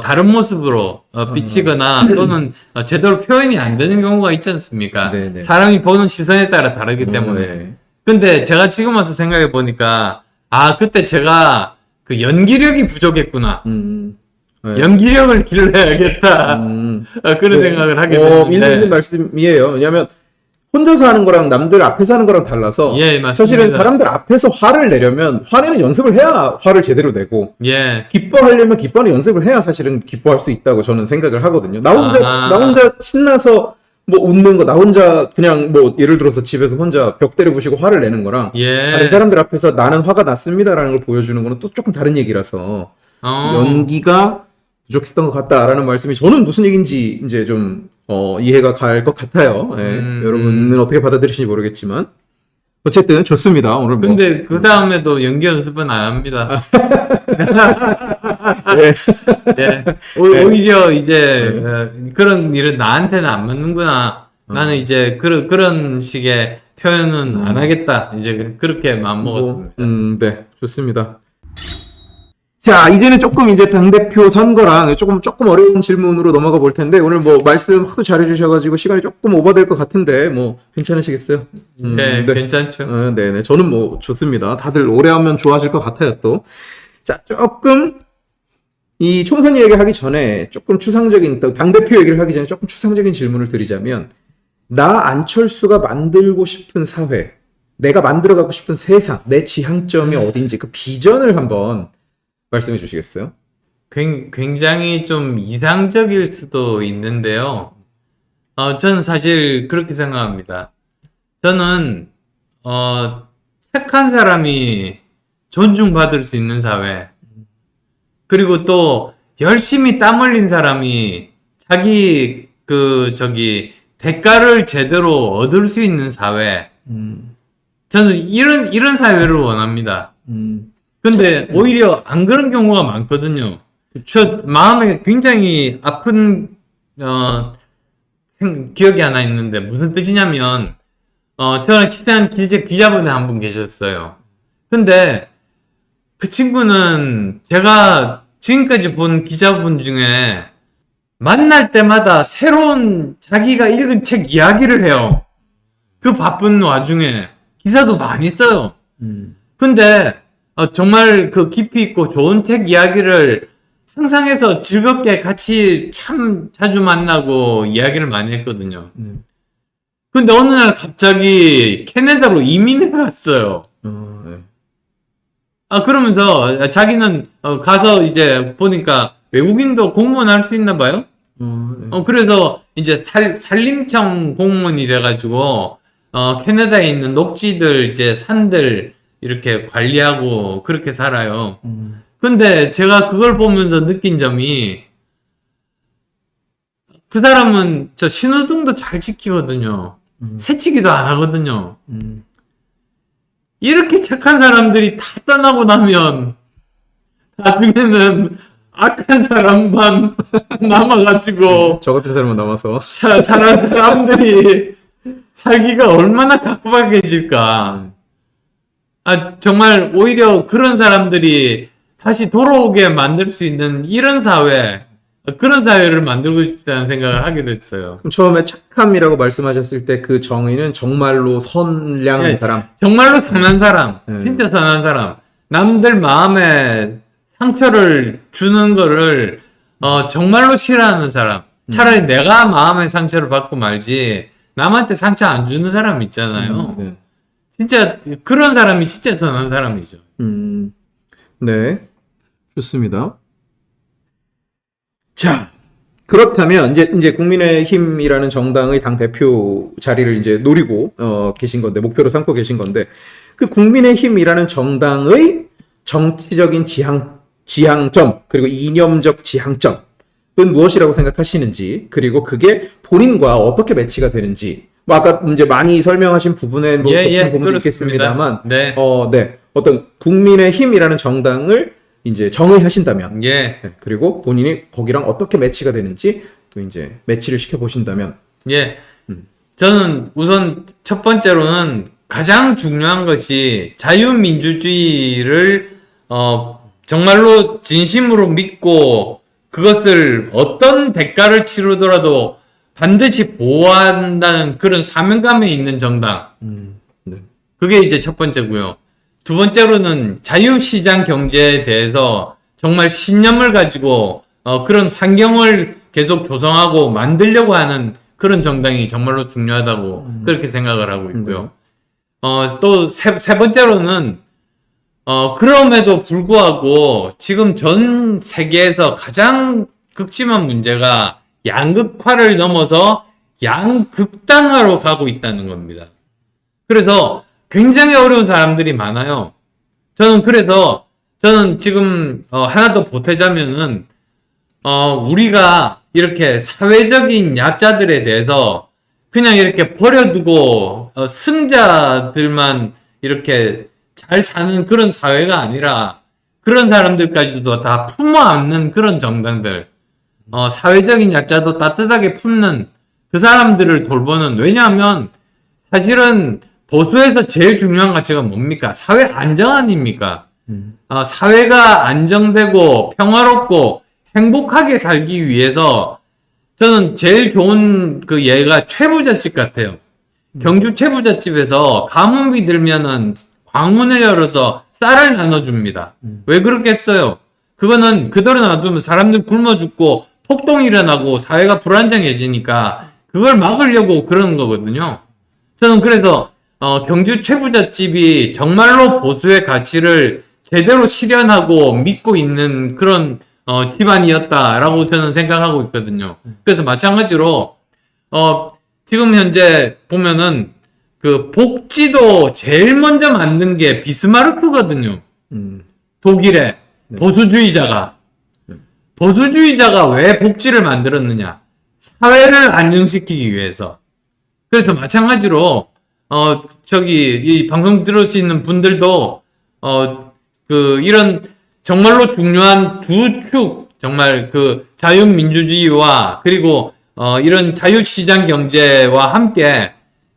다른 모습으로 비치거나, 또는 제대로 표현이 안 되는 경우가 있지 않습니까? 네네. 사람이 보는 시선에 따라 다르기 때문에. 근데 제가 지금 와서 생각해 보니까, 그때 제가 그 연기력이 부족했구나. 연기력을 길러야겠다. 그런 생각을 하게 됐는데. 일리 있는 말씀이에요. 왜냐하면 혼자서 하는 거랑 남들 앞에서 하는 거랑 달라서 맞습니다. 사실은 사람들 앞에서 화를 내려면 화내는 연습을 해야 화를 제대로 내고 기뻐하려면 기뻐하는 연습을 해야 사실은 기뻐할 수 있다고 저는 생각을 하거든요. 나 혼자 신나서 웃는 거, 나 혼자 그냥 예를 들어서 집에서 혼자 벽 때려부시고 화를 내는 거랑 다른 사람들 앞에서 나는 화가 났습니다라는 걸 보여주는 거는 또 조금 다른 얘기라서 연기가 부족했던 것 같다라는 말씀이 저는 무슨 얘기인지 이제 좀 이해가 갈 것 같아요. 여러분은 어떻게 받아들이시는지 모르겠지만 어쨌든 좋습니다. 오늘 뭐. 근데 그 다음에도 연기 연습은 안 합니다. 네. 예. 네. 오히려 이제 그런 일은 나한테는 안 맞는구나. 나는 이제 그런 식의 표현은 안 하겠다. 이제 그렇게 마음 먹었습니다. 네, 좋습니다. 자, 이제는 조금 이제 당대표 선거랑 조금 어려운 질문으로 넘어가 볼 텐데, 오늘 뭐 말씀 하도 잘해주셔가지고 시간이 조금 오버될 것 같은데, 뭐, 괜찮으시겠어요? 네, 괜찮죠. 네네. 저는 뭐, 좋습니다. 다들 오래 하면 좋아질 것 같아요, 또. 자, 조금, 이 총선 얘기하기 전에 조금 추상적인, 또 당대표 얘기를 하기 전에 조금 추상적인 질문을 드리자면, 나 안철수가 만들고 싶은 사회, 내가 만들어가고 싶은 세상, 내 지향점이 어딘지 그 비전을 한번 말씀해 주시겠어요? 굉장히 좀 이상적일 수도 있는데요. 저는 사실 그렇게 생각합니다. 저는, 착한 사람이 존중받을 수 있는 사회, 그리고 또 열심히 땀 흘린 사람이 자기, 대가를 제대로 얻을 수 있는 사회, 저는 이런 사회를 원합니다. 근데 오히려 안 그런 경우가 많거든요. 저 마음에 굉장히 아픈 기억이 하나 있는데 무슨 뜻이냐면 저랑 친한 기자분이 한 분 계셨어요. 근데 그 친구는 제가 지금까지 본 기자분 중에 만날 때마다 새로운 자기가 읽은 책 이야기를 해요. 그 바쁜 와중에 기사도 많이 써요. 근데 정말 그 깊이 있고 좋은 책 이야기를 항상 해서 즐겁게 같이 참 자주 만나고 이야기를 많이 했거든요. 근데 어느 날 갑자기 캐나다로 이민을 갔어요. 네. 그러면서 자기는 가서 이제 보니까 외국인도 공무원 할 수 있나 봐요. 네. 그래서 이제 산림청 공무원이 돼가지고 캐나다에 있는 녹지들 이제 산들 이렇게 관리하고 그렇게 살아요. 근데 제가 그걸 보면서 느낀 점이 그 사람은 저 신호등도 잘 지키거든요. 새치기도 안 하거든요. 이렇게 착한 사람들이 다 떠나고 나면 나중에는 악한 사람만 남아가지고 저 같은 사람은 남아서. 다른 사람들이 살기가 얼마나 각박해질까. 정말 오히려 그런 사람들이 다시 돌아오게 만들 수 있는 이런 사회, 그런 사회를 만들고 싶다는 생각을 하게 됐어요. 그럼 처음에 착함이라고 말씀하셨을 때 그 정의는 정말로 선량한 네, 사람. 정말로 선한 사람, 네. 진짜 선한 사람. 남들 마음에 상처를 주는 거를 정말로 싫어하는 사람. 차라리 내가 마음의 상처를 받고 말지 남한테 상처 안 주는 사람 있잖아요. 네. 진짜 그런 사람이 진짜 선한 사람이죠. 네. 좋습니다. 자, 그렇다면 이제 국민의힘이라는 정당의 당 대표 자리를 이제 노리고 계신 건데, 목표로 삼고 계신 건데, 그 국민의힘이라는 정당의 정치적인 지향점 그리고 이념적 지향점은 무엇이라고 생각하시는지, 그리고 그게 본인과 어떻게 매치가 되는지. 뭐 아까 이제 많이 설명하신 부분에 뭐 겹치는 부분도 있겠습니다만, 네. 네. 어떤 국민의힘이라는 정당을 이제 정의하신다면, 예. 네, 그리고 본인이 거기랑 어떻게 매치가 되는지 또 이제 매치를 시켜 보신다면, 예. 저는 우선 첫 번째로는 가장 중요한 것이 자유민주주의를 정말로 진심으로 믿고 그것을 어떤 대가를 치르더라도 반드시 보호한다는 그런 사명감에 있는 정당. 네. 그게 이제 첫 번째고요. 두 번째로는 자유시장 경제에 대해서 정말 신념을 가지고 그런 환경을 계속 조성하고 만들려고 하는 그런 정당이 정말로 중요하다고 그렇게 생각을 하고 있고요. 또 세 번째로는 그럼에도 불구하고 지금 전 세계에서 가장 극심한 문제가 양극화를 넘어서 양극단화로 가고 있다는 겁니다. 그래서 굉장히 어려운 사람들이 많아요. 저는 지금 하나 더 보태자면은 우리가 이렇게 사회적인 약자들에 대해서 그냥 이렇게 버려두고 승자들만 이렇게 잘 사는 그런 사회가 아니라 그런 사람들까지도 다 품어 안는 그런 정당들, 사회적인 약자도 따뜻하게 품는 그 사람들을 돌보는. 왜냐하면 사실은 보수에서 제일 중요한 가치가 뭡니까? 사회 안정 아닙니까? 사회가 안정되고 평화롭고 행복하게 살기 위해서 저는 제일 좋은 그 예가 최부잣집 같아요. 경주 최부잣집에서 가뭄이 들면은 광문을 열어서 쌀을 나눠줍니다. 왜 그렇겠어요? 그거는 그대로 놔두면 사람들 굶어 죽고 폭동이 일어나고 사회가 불안정해지니까 그걸 막으려고 그러는 거거든요. 저는 그래서 경주 최부잣집이 정말로 보수의 가치를 제대로 실현하고 믿고 있는 그런 집안이었다라고 저는 생각하고 있거든요. 그래서 마찬가지로 지금 현재 보면은 그 복지도 제일 먼저 만든 게 비스마르크거든요. 독일의 보수주의자가 왜 복지를 만들었느냐? 사회를 안정시키기 위해서. 그래서 마찬가지로 이 방송 들으시는 분들도 이런 정말로 중요한 두 축, 정말 그 자유민주주의와 그리고 이런 자유시장 경제와 함께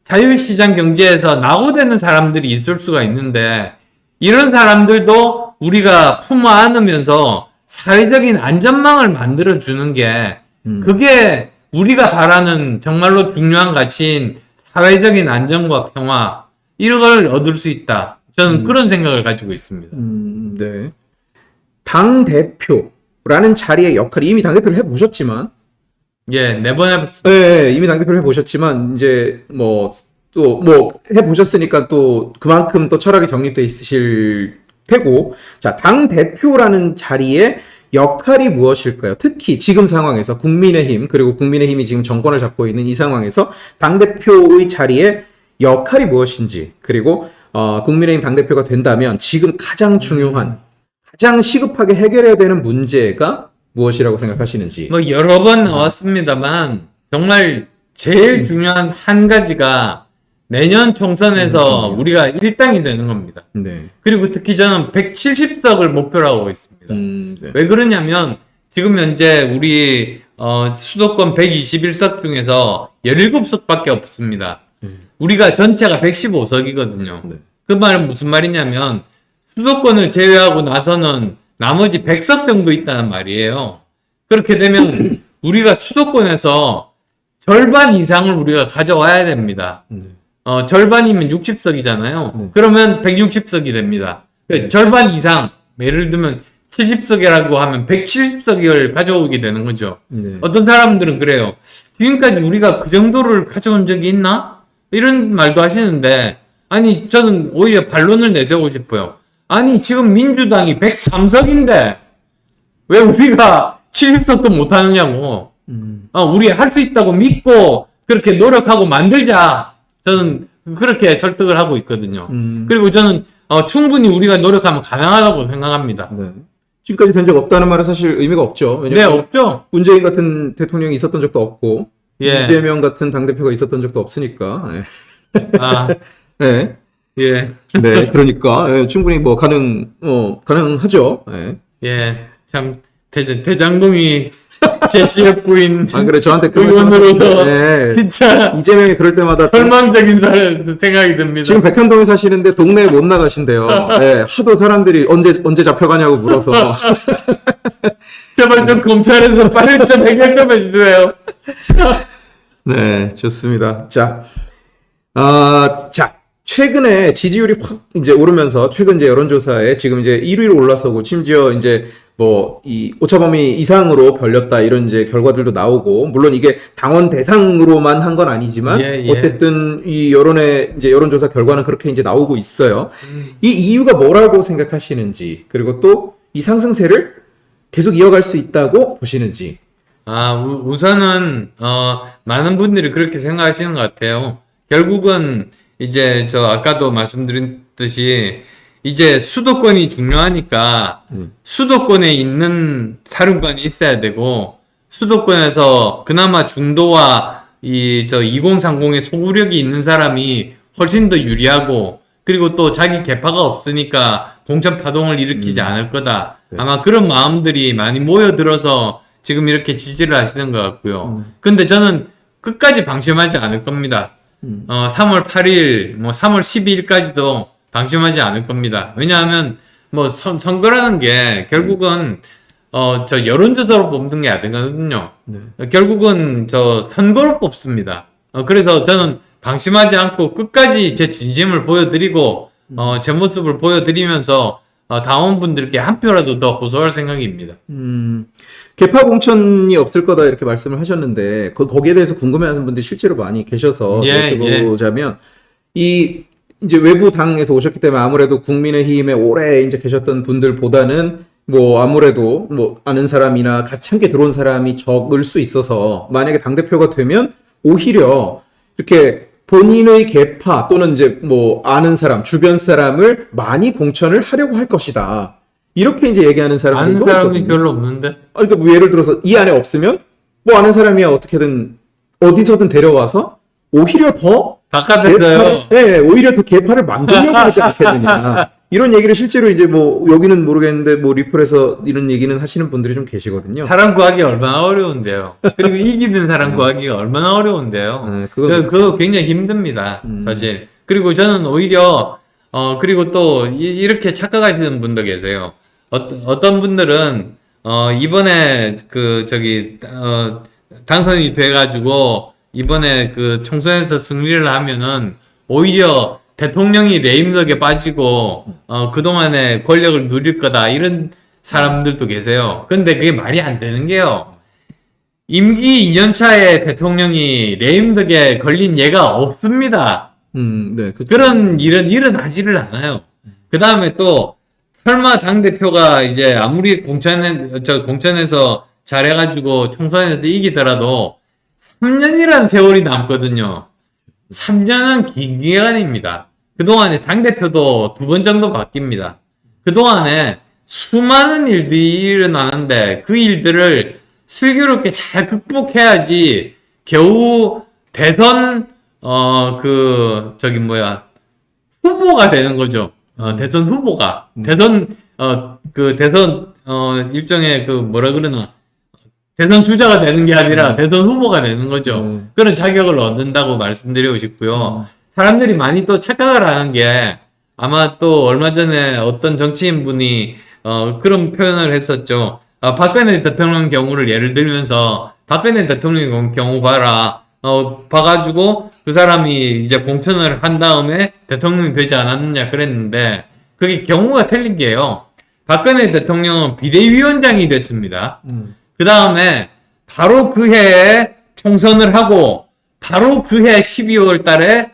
자유시장 경제에서 낙오되는 사람들이 있을 수가 있는데, 이런 사람들도 우리가 품어 안으면서 사회적인 안전망을 만들어주는 게 그게 우리가 바라는 정말로 중요한 가치인 사회적인 안정과 평화, 이런 걸 얻을 수 있다. 저는 그런 생각을 가지고 있습니다. 네. 당대표라는 자리의 역할이, 이미 당대표를 해보셨지만, 예, 4번 해봤습니다. 네, 이미 당대표를 해보셨지만, 이제 해보셨으니까 또 그만큼 또 철학이 정립돼 있으실 테고, 자, 당대표라는 자리의 역할이 무엇일까요? 특히 지금 상황에서 국민의힘, 그리고 국민의힘이 지금 정권을 잡고 있는 이 상황에서 당대표의 자리의 역할이 무엇인지, 그리고 국민의힘 당대표가 된다면 지금 가장 중요한, 가장 시급하게 해결해야 되는 문제가 무엇이라고 생각하시는지. 여러 번 나왔습니다만 정말 제일 중요한 한 가지가 내년 총선에서 우리가 일당이 되는 겁니다. 네. 그리고 특히 저는 170석을 목표로 하고 있습니다. 네. 왜 그러냐면 지금 현재 우리 수도권 121석 중에서 17석밖에 없습니다. 우리가 전체가 115석이거든요. 네. 그 말은 무슨 말이냐면 수도권을 제외하고 나서는 나머지 100석 정도 있다는 말이에요. 그렇게 되면 우리가 수도권에서 절반 이상을 우리가 가져와야 됩니다. 절반이면 60석이잖아요. 그러면 160석이 됩니다. 절반 이상, 예를 들면 70석이라고 하면 170석을 가져오게 되는 거죠. 네. 어떤 사람들은 그래요. 지금까지 우리가 그 정도를 가져온 적이 있나? 이런 말도 하시는데, 아니, 저는 오히려 반론을 내세우고 싶어요. 아니, 지금 민주당이 103석인데, 왜 우리가 70석도 못하느냐고. 우리 할 수 있다고 믿고, 그렇게 노력하고 만들자. 저는 그렇게 설득을 하고 있거든요. 그리고 저는 충분히 우리가 노력하면 가능하다고 생각합니다. 네. 지금까지 된 적 없다는 말은 사실 의미가 없죠. 네, 왜냐면 없죠. 문재인 같은 대통령이 있었던 적도 없고, 예. 이재명 같은 당대표가 있었던 적도 없으니까. 네. 아, 네. 예. 네, 그러니까 충분히 가능하죠. 네. 예. 참, 대장동이 제 지역구인 안 그래, 저한테 의원으로서 네. 진짜 이재명이 그럴 때마다 절망적인 생각이 듭니다. 지금 백현동에 사시는데 동네에 못 나가신대요. 네, 하도 사람들이 언제 잡혀가냐고 물어서. 제발 좀 검찰에서 빨리 좀 해결 좀 해주세요. 네, 좋습니다. 자, 최근에 지지율이 확 이제 오르면서 최근 이제 여론조사에 지금 이제 1위로 올라서고, 심지어 이제 이 오차범위 이상으로 벌렸다, 이런 이제 결과들도 나오고, 물론 이게 당원 대상으로만 한 건 아니지만, 예. 어쨌든 이 이제 여론조사 결과는 그렇게 이제 나오고 있어요. 이 이유가 뭐라고 생각하시는지, 그리고 또 이 상승세를 계속 이어갈 수 있다고 보시는지. 우선은 많은 분들이 그렇게 생각하시는 것 같아요. 결국은 이제 아까도 말씀드렸듯이 이제 수도권이 중요하니까 수도권에 있는 사령관이 있어야 되고, 수도권에서 그나마 중도와 이 2030의 소구력이 있는 사람이 훨씬 더 유리하고, 그리고 또 자기 계파가 없으니까 공천 파동을 일으키지 않을 거다. 네. 아마 그런 마음들이 많이 모여들어서 지금 이렇게 지지를 하시는 것 같고요. 근데 저는 끝까지 방심하지 않을 겁니다. 3월 8일, 뭐 3월 12일까지도 방심하지 않을 겁니다. 왜냐하면 뭐 선거라는 게 결국은 여론조사로 뽑는 게 아니거든요. 네. 결국은 선거로 뽑습니다. 그래서 저는 방심하지 않고 끝까지 제 진심을 보여드리고, 제 모습을 보여드리면서, 당원분들께 한 표라도 더 호소할 생각입니다. 개파 공천이 없을 거다 이렇게 말씀을 하셨는데 거기에 대해서 궁금해하는 분들이 실제로 많이 계셔서 예, 여쭤보자면 이제 외부 당에서 오셨기 때문에 아무래도 국민의힘에 오래 이제 계셨던 분들보다는 뭐 아무래도 뭐 아는 사람이나 같이 함께 들어온 사람이 적을 수 있어서 만약에 당대표가 되면 오히려 이렇게 본인의 계파 또는 이제 뭐 아는 사람, 주변 사람을 많이 공천을 하려고 할 것이다. 이렇게 이제 얘기하는 사람들도 아는 사람이 있거든요. 별로 없는데? 그러니까 뭐 예를 들어서 이 안에 없으면 뭐 아는 사람이야 어떻게든 어디서든 데려와서 오히려 더 바깥에서요. 네, 오히려 더 개파를 만들려고 하지 않겠느냐. 이런 얘기를 실제로 이제 뭐 여기는 모르겠는데 뭐 리플에서 이런 얘기는 하시는 분들이 좀 계시거든요. 사람 구하기 얼마나 어려운데요. 그리고 이기는 사람 구하기가 얼마나 어려운데요. 그거 굉장히 힘듭니다. 사실. 그리고 저는 오히려 그리고 또 이렇게 착각하시는 분도 계세요. 어떤 분들은 이번에 당선이 돼가지고 이번에 총선에서 승리를 하면은 오히려 대통령이 레임덕에 빠지고 그동안의 권력을 누릴 거다 이런 사람들도 계세요. 근데 그게 말이 안 되는 게요. 임기 2년차에 대통령이 레임덕에 걸린 예가 없습니다. 네, 그런 일은 일어나지를 않아요. 그 다음에 또 설마 당대표가 이제 아무리 공천에서 잘해가지고 총선에서 이기더라도 3년이라는 세월이 남거든요. 3년은 긴 기간입니다. 그동안에 당대표도 2번 정도 바뀝니다. 그동안에 수많은 일들이 일어나는데 그 일들을 슬기롭게 잘 극복해야지 겨우 대선 후보가 되는 거죠. 대선 후보가 일종의 뭐라 그러나 대선 주자가 되는 게 아니라 대선 후보가 되는 거죠. 그런 자격을 얻는다고 말씀드리고 싶고요. 사람들이 많이 또 착각을 하는 게 아마 또 얼마 전에 어떤 정치인 분이 그런 표현을 했었죠. 박근혜 대통령 경우를 예를 들면서 박근혜 대통령 경우 봐라. 봐가지고 그 사람이 이제 공천을 한 다음에 대통령이 되지 않았느냐 그랬는데 그게 경우가 틀린 게요. 박근혜 대통령은 비대위원장이 됐습니다. 그 다음에 바로 그 해에 총선을 하고 바로 그 해 12월 달에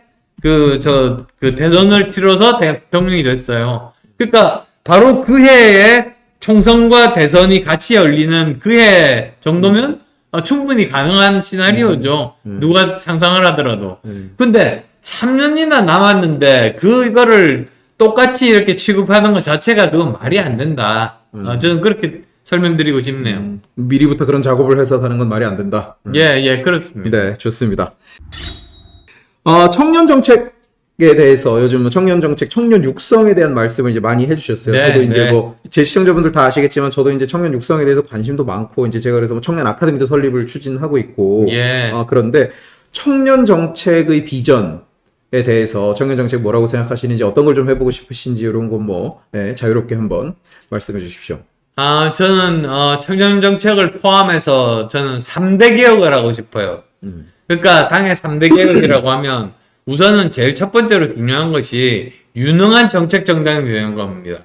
대선을 치러서 대통령이 됐어요. 그러니까 바로 그 해에 총선과 대선이 같이 열리는 그 해 정도면 충분히 가능한 시나리오죠. 누가 상상을 하더라도. 근데 3년이나 남았는데 그거를 똑같이 이렇게 취급하는 것 자체가 그건 말이 안 된다. 저는 그렇게 설명드리고 싶네요. 미리부터 그런 작업을 해서 하는 건 말이 안 된다. 예, 그렇습니다. 네, 좋습니다. 청년 정책에 대해서 요즘 청년 정책, 청년 육성에 대한 말씀을 이제 많이 해주셨어요. 네, 저도 이제 네. 뭐 제 시청자분들 다 아시겠지만 저도 이제 청년 육성에 대해서 관심도 많고 이제 제가 그래서 뭐 청년 아카데미도 설립을 추진하고 있고. 예. 그런데 청년 정책의 비전에 대해서 청년 정책 뭐라고 생각하시는지 어떤 걸 좀 해보고 싶으신지 이런 건 뭐 자유롭게 한번 말씀해 주십시오. 저는 청년 정책을 포함해서 저는 3대 개혁을 하고 싶어요. 그러니까 당의 3대 개혁이라고 하면 우선은 제일 첫 번째로 중요한 것이 유능한 정책 정당이 되는 겁니다.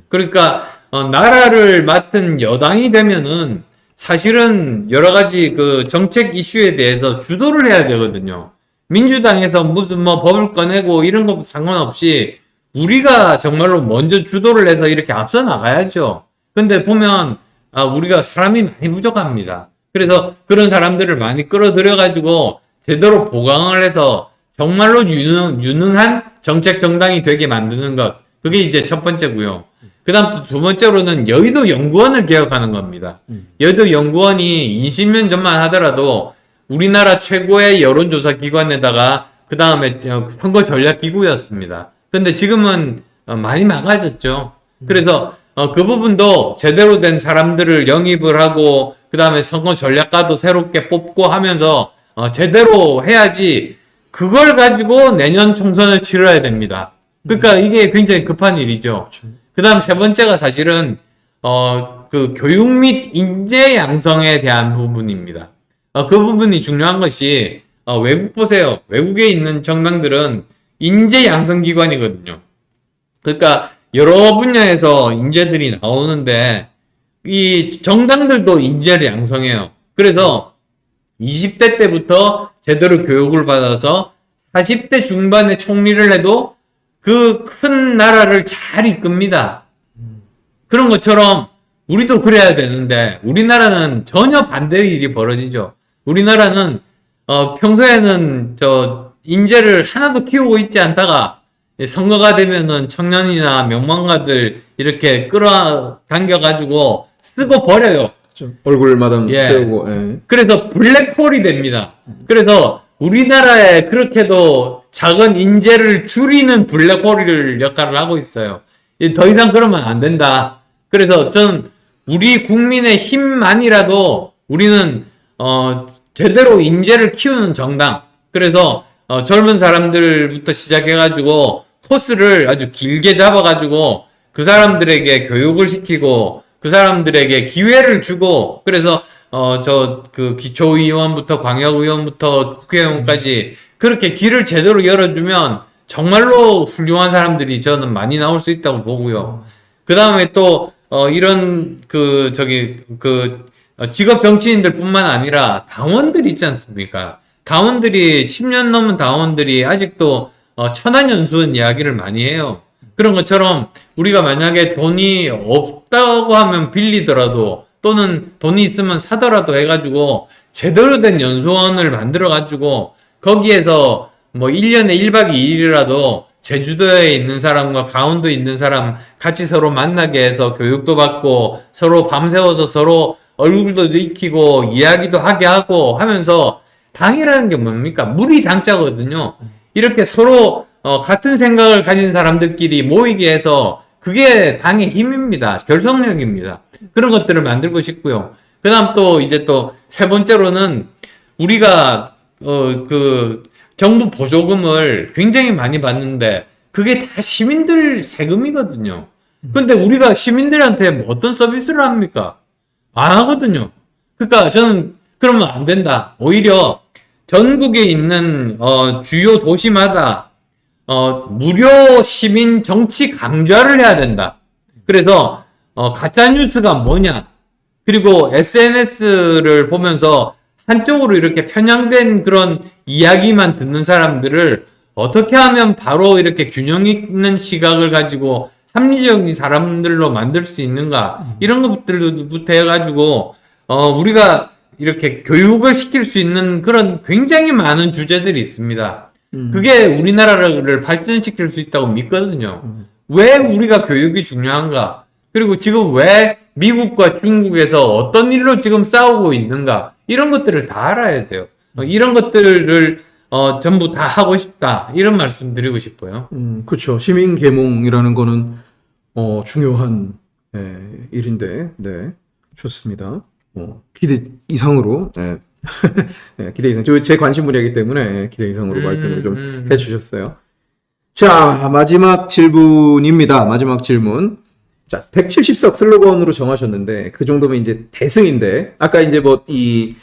그러니까 나라를 맡은 여당이 되면은 사실은 여러 가지 그 정책 이슈에 대해서 주도를 해야 되거든요. 민주당에서 무슨 뭐 법을 꺼내고 이런 거 상관없이 우리가 정말로 먼저 주도를 해서 이렇게 앞서 나가야죠. 근데 보면 우리가 사람이 많이 부족합니다. 그래서 그런 사람들을 많이 끌어들여가지고 제대로 보강을 해서 정말로 유능한 정책 정당이 되게 만드는 것. 그게 이제 첫 번째고요. 그 다음 두 번째로는 여의도 연구원을 개혁하는 겁니다. 여의도 연구원이 20년 전만 하더라도 우리나라 최고의 여론조사 기관에다가 그 다음에 선거 전략 기구였습니다. 근데 지금은 많이 망가졌죠. 그래서 그 부분도 제대로 된 사람들을 영입을 하고 그 다음에 선거 전략가도 새롭게 뽑고 하면서 제대로 해야지 그걸 가지고 내년 총선을 치러야 됩니다. 그러니까 이게 굉장히 급한 일이죠. 그 다음 세 번째가 사실은 그 교육 및 인재 양성에 대한 부분입니다. 그 부분이 중요한 것이 외국 보세요. 외국에 있는 정당들은 인재 양성 기관이거든요. 그러니까 여러 분야에서 인재들이 나오는데 이 정당들도 인재를 양성해요. 그래서 20대 때부터 제대로 교육을 받아서 40대 중반에 총리를 해도 그 큰 나라를 잘 이끕니다. 그런 것처럼 우리도 그래야 되는데 우리나라는 전혀 반대의 일이 벌어지죠. 우리나라는 평소에는 인재를 하나도 키우고 있지 않다가 선거가 되면은 청년이나 명망가들 이렇게 끌어당겨가지고 쓰고 버려요. 얼굴마다 예. 세우고. 예. 그래서 블랙홀이 됩니다. 그래서 우리나라에 그렇게도 작은 인재를 줄이는 블랙홀을 역할을 하고 있어요. 더 이상 그러면 안 된다. 그래서 전 우리 국민의 힘만이라도 우리는 제대로 인재를 키우는 정당. 그래서 젊은 사람들부터 시작해가지고 코스를 아주 길게 잡아가지고 그 사람들에게 교육을 시키고 그 사람들에게 기회를 주고 그래서 그 기초의원부터 광역의원부터 국회의원까지 그렇게 길을 제대로 열어주면 정말로 훌륭한 사람들이 저는 많이 나올 수 있다고 보고요. 그 다음에 또 이런 직업 정치인들 뿐만 아니라 당원들 있지 않습니까? 당원들이 10년 넘은 당원들이 아직도 천안연수원 이야기를 많이 해요. 그런 것처럼 우리가 만약에 돈이 없다고 하면 빌리더라도 또는 돈이 있으면 사더라도 해가지고 제대로 된 연수원을 만들어가지고 거기에서 뭐 1년에 1박 2일이라도 제주도에 있는 사람과 강원도에 있는 사람 같이 서로 만나게 해서 교육도 받고 서로 밤새워서 서로 얼굴도 익히고 이야기도 하게 하고 하면서 당이라는 게 뭡니까? 물이 당자거든요. 이렇게 서로 같은 생각을 가진 사람들끼리 모이게 해서 그게 당의 힘입니다. 결속력입니다. 그런 것들을 만들고 싶고요. 그 다음 또 이제 또 세 번째로는 우리가 그 정부 보조금을 굉장히 많이 받는데 그게 다 시민들 세금이거든요. 근데 우리가 시민들한테 어떤 서비스를 합니까? 안 하거든요. 그러니까 저는 그러면 안 된다. 오히려 전국에 있는 주요 도시마다 무료 시민 정치 강좌를 해야 된다. 그래서 가짜 뉴스가 뭐냐? 그리고 SNS를 보면서 한쪽으로 이렇게 편향된 그런 이야기만 듣는 사람들을 어떻게 하면 바로 이렇게 균형 있는 시각을 가지고 합리적인 사람들로 만들 수 있는가? 이런 것들부터 해가지고 우리가 이렇게 교육을 시킬 수 있는 그런 굉장히 많은 주제들이 있습니다. 그게 우리나라를 발전시킬 수 있다고 믿거든요. 왜 우리가 교육이 중요한가? 그리고 지금 왜 미국과 중국에서 어떤 일로 지금 싸우고 있는가? 이런 것들을 다 알아야 돼요. 이런 것들을 전부 다 하고 싶다. 이런 말씀 드리고 싶어요. 그렇죠. 시민 계몽이라는 거는 중요한 일인데, 네, 좋습니다. 기대 이상으로, 네. 네, 기대 이상. 제 관심 분야이기 때문에 기대 이상으로 말씀을 좀 해주셨어요. 자, 마지막 질문입니다. 마지막 질문. 자, 170석 슬로건으로 정하셨는데 그 정도면 이제 대승인데 아까 이제 뭐 이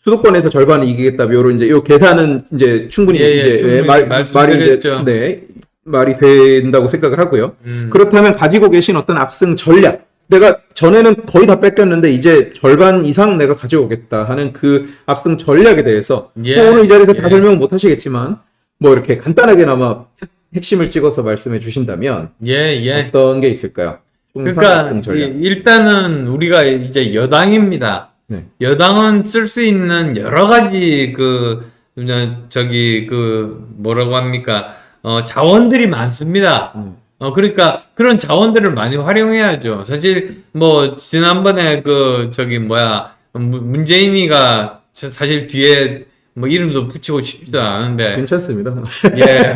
수도권에서 절반을 이기겠다 요런 이제 요 계산은 이제 충분히 이제 말이 이제 네, 말이 된다고 생각을 하고요. 그렇다면 가지고 계신 어떤 압승 전략 내가 전에는 거의 다 뺏겼는데 이제 절반 이상 내가 가져오겠다 하는 그 압승 전략에 대해서 뭐 오늘 이 자리에서 다 설명 못 하시겠지만 뭐 이렇게 간단하게나마 핵심을 찍어서 말씀해 주신다면 어떤 게 있을까요? 그러니까 일단은 우리가 이제 여당입니다. 네. 여당은 쓸 수 있는 여러 가지 뭐라고 합니까? 자원들이 많습니다. 그러니까 그런 자원들을 많이 활용해야죠. 사실 뭐 지난번에 문재인이가 사실 뒤에 뭐 이름도 붙이고 싶지도 않은데 괜찮습니다. 예.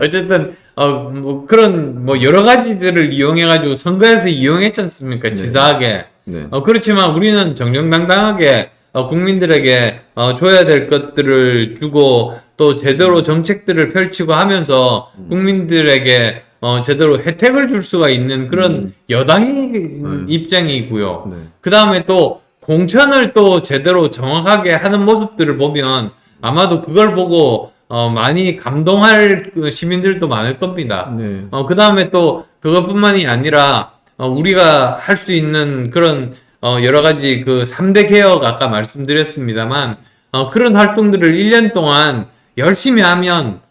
어쨌든 뭐 그런 뭐 여러 가지들을 이용해 가지고 선거에서 이용했지 않습니까? 치사하게. 네. 그렇지만 우리는 정정당당하게 국민들에게 줘야 될 것들을 주고 또 제대로 정책들을 펼치고 하면서 국민들에게 제대로 혜택을 줄 수가 있는 그런 여당의 입장이고요. 네. 그 다음에 또 공천을 또 제대로 정확하게 하는 모습들을 보면 아마도 그걸 보고 많이 감동할 그 시민들도 많을 겁니다. 네. 그 다음에 또 그것뿐만이 아니라 우리가 할 수 있는 그런 여러 가지 그 3대 개혁 아까 말씀드렸습니다만 그런 활동들을 1년 동안 열심히 하면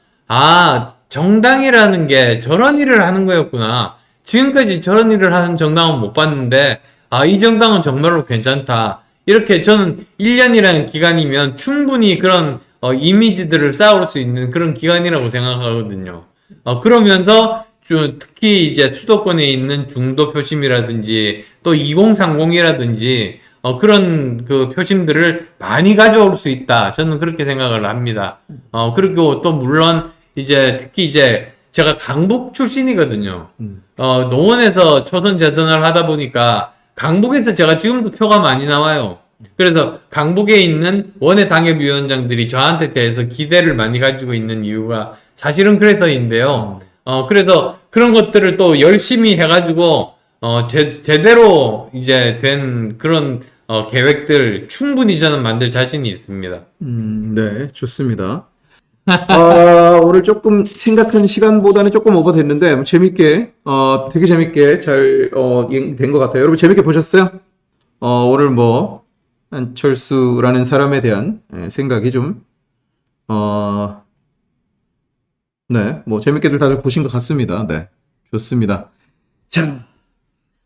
정당이라는 게 저런 일을 하는 거였구나. 지금까지 저런 일을 하는 정당은 못 봤는데 이 정당은 정말로 괜찮다. 이렇게 저는 1년이라는 기간이면 충분히 그런 이미지들을 쌓을 수 있는 그런 기간이라고 생각하거든요. 그러면서 특히 이제 수도권에 있는 중도 표심이라든지 또 2030이라든지 그런 그 표심들을 많이 가져올 수 있다. 저는 그렇게 생각을 합니다. 그리고 또 물론 이제 특히 이제 제가 강북 출신이거든요. 노원에서 초선 재선을 하다 보니까 강북에서 제가 지금도 표가 많이 나와요. 그래서 강북에 있는 원외 당협위원장들이 저한테 대해서 기대를 많이 가지고 있는 이유가 사실은 그래서인데요. 그래서 그런 것들을 또 열심히 해가지고 제대로 이제 된 그런 계획들 충분히 저는 만들 자신이 있습니다. 네, 좋습니다. 오늘 조금 생각한 시간보다는 조금 오버됐는데 뭐 재밌게 되게 재밌게 잘 된 것 같아요. 여러분 재밌게 보셨어요? 오늘 뭐 안철수라는 사람에 대한 생각이 좀 네, 뭐 재밌게들 다들 보신 것 같습니다. 네, 좋습니다. 자,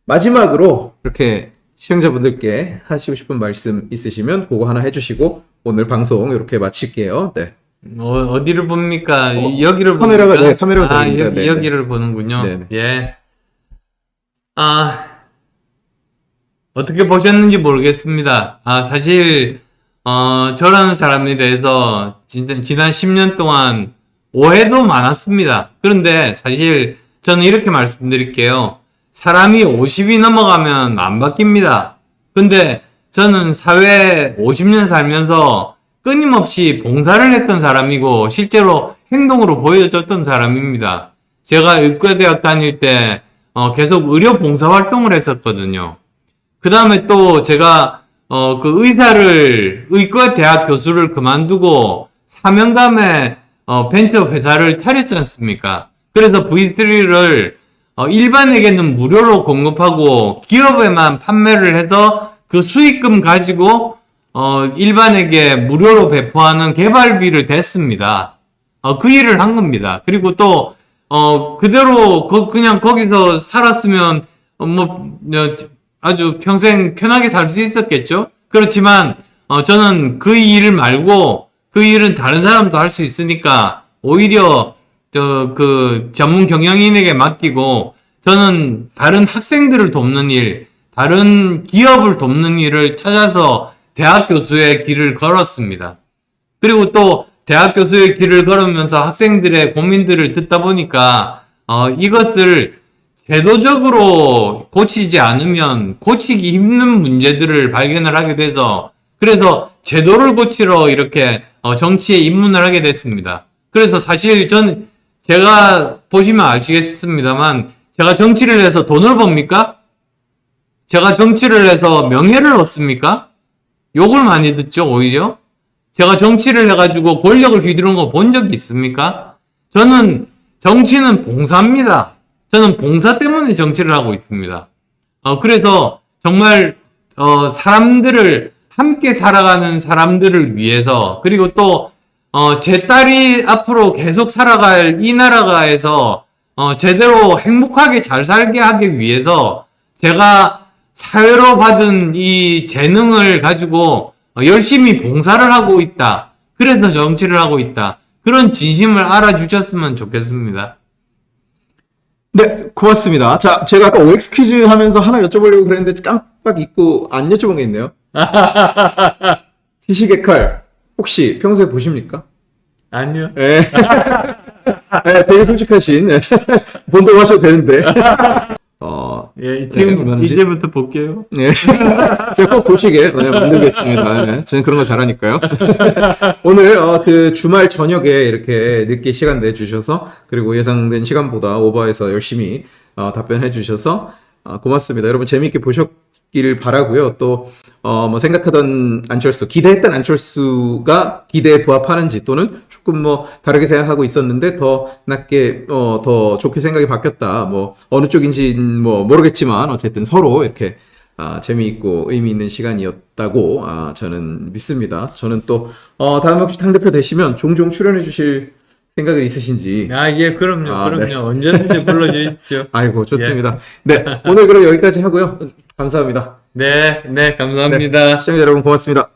마지막으로 이렇게 시청자분들께 하시고 싶은 말씀 있으시면 그거 하나 해주시고 오늘 방송 이렇게 마칠게요. 네. 어디를 봅니까? 여기를 카메라가 봅니까? 네, 카메라가 보입니다. 네, 여기를 보는군요. 네, 네. 예. 어떻게 보셨는지 모르겠습니다. 사실 저라는 사람에 대해서 진짜 지난 10년 동안 오해도 많았습니다. 그런데 사실 저는 이렇게 말씀드릴게요. 사람이 50이 넘어가면 안 바뀝니다. 근데 저는 사회에 50년 살면서 끊임없이 봉사를 했던 사람이고 실제로 행동으로 보여줬던 사람입니다. 제가 의과대학 다닐 때 계속 의료 봉사 활동을 했었거든요. 그 다음에 또 제가 그 의과대학 교수를 그만두고 사명감에 벤처 회사를 차렸지 않습니까? 그래서 V3를 일반에게는 무료로 공급하고 기업에만 판매를 해서 그 수익금 가지고 일반에게 무료로 배포하는 개발비를 댔습니다. 그 일을 한 겁니다. 그리고 또 그대로 그냥 거기서 살았으면 아주 평생 편하게 살 수 있었겠죠? 그렇지만 저는 그 일 말고 그 일은 다른 사람도 할 수 있으니까 오히려 그 전문 경영인에게 맡기고 저는 다른 학생들을 돕는 일, 다른 기업을 돕는 일을 찾아서 대학 교수의 길을 걸었습니다. 그리고 또 대학 교수의 길을 걸으면서 학생들의 고민들을 듣다 보니까 이것을 제도적으로 고치지 않으면 고치기 힘든 문제들을 발견을 하게 돼서 그래서 제도를 고치러 이렇게 정치에 입문을 하게 됐습니다. 그래서 사실 제가 보시면 아시겠습니다만 제가 정치를 해서 돈을 법니까? 제가 정치를 해서 명예를 얻습니까? 욕을 많이 듣죠, 오히려. 제가 정치를 해가지고 권력을 휘두르는 거 본 적이 있습니까? 저는 정치는 봉사입니다. 저는 봉사 때문에 정치를 하고 있습니다. 그래서 정말 사람들을 함께 살아가는 사람들을 위해서 그리고 또 제 딸이 앞으로 계속 살아갈 이 나라가에서 제대로 행복하게 잘 살게 하기 위해서 제가 사회로 받은 이 재능을 가지고 열심히 봉사를 하고 있다. 그래서 정치를 하고 있다. 그런 진심을 알아주셨으면 좋겠습니다. 네, 고맙습니다. 자, 제가 아까 OX 퀴즈 하면서 하나 여쭤보려고 그랬는데 깜빡 잊고 안 여쭤본 게 있네요. 지식의 칼 혹시 평소에 보십니까? 아니요. 예. 예, 되게 솔직하신 본동 하셔도 되는데. 예, 지금 네, 이제부터 볼게요. 네. 제가 꼭 보시게 만들겠습니다. 네, 저는 그런 거 잘하니까요. 오늘 그 주말 저녁에 이렇게 늦게 시간 내주셔서 그리고 예상된 시간보다 오버해서 열심히 답변해 주셔서 고맙습니다. 여러분 재미있게 보셨길 바라고요. 또 뭐 생각하던 안철수, 기대했던 안철수가 기대에 부합하는지 또는 조금 뭐 다르게 생각하고 있었는데 더 낮게 더 좋게 생각이 바뀌었다. 뭐 어느 쪽인지 뭐 모르겠지만 어쨌든 서로 이렇게 재미있고 의미 있는 시간이었다고 저는 믿습니다. 저는 또 다음에 혹시 당대표 되시면 종종 출연해 주실 생각은 있으신지. 예, 그럼요. 그럼요. 네. 언제든지 불러주십시오. 아이고 좋습니다. 네, 오늘 그럼 여기까지 하고요. 감사합니다. 네, 감사합니다. 시청자 여러분 고맙습니다.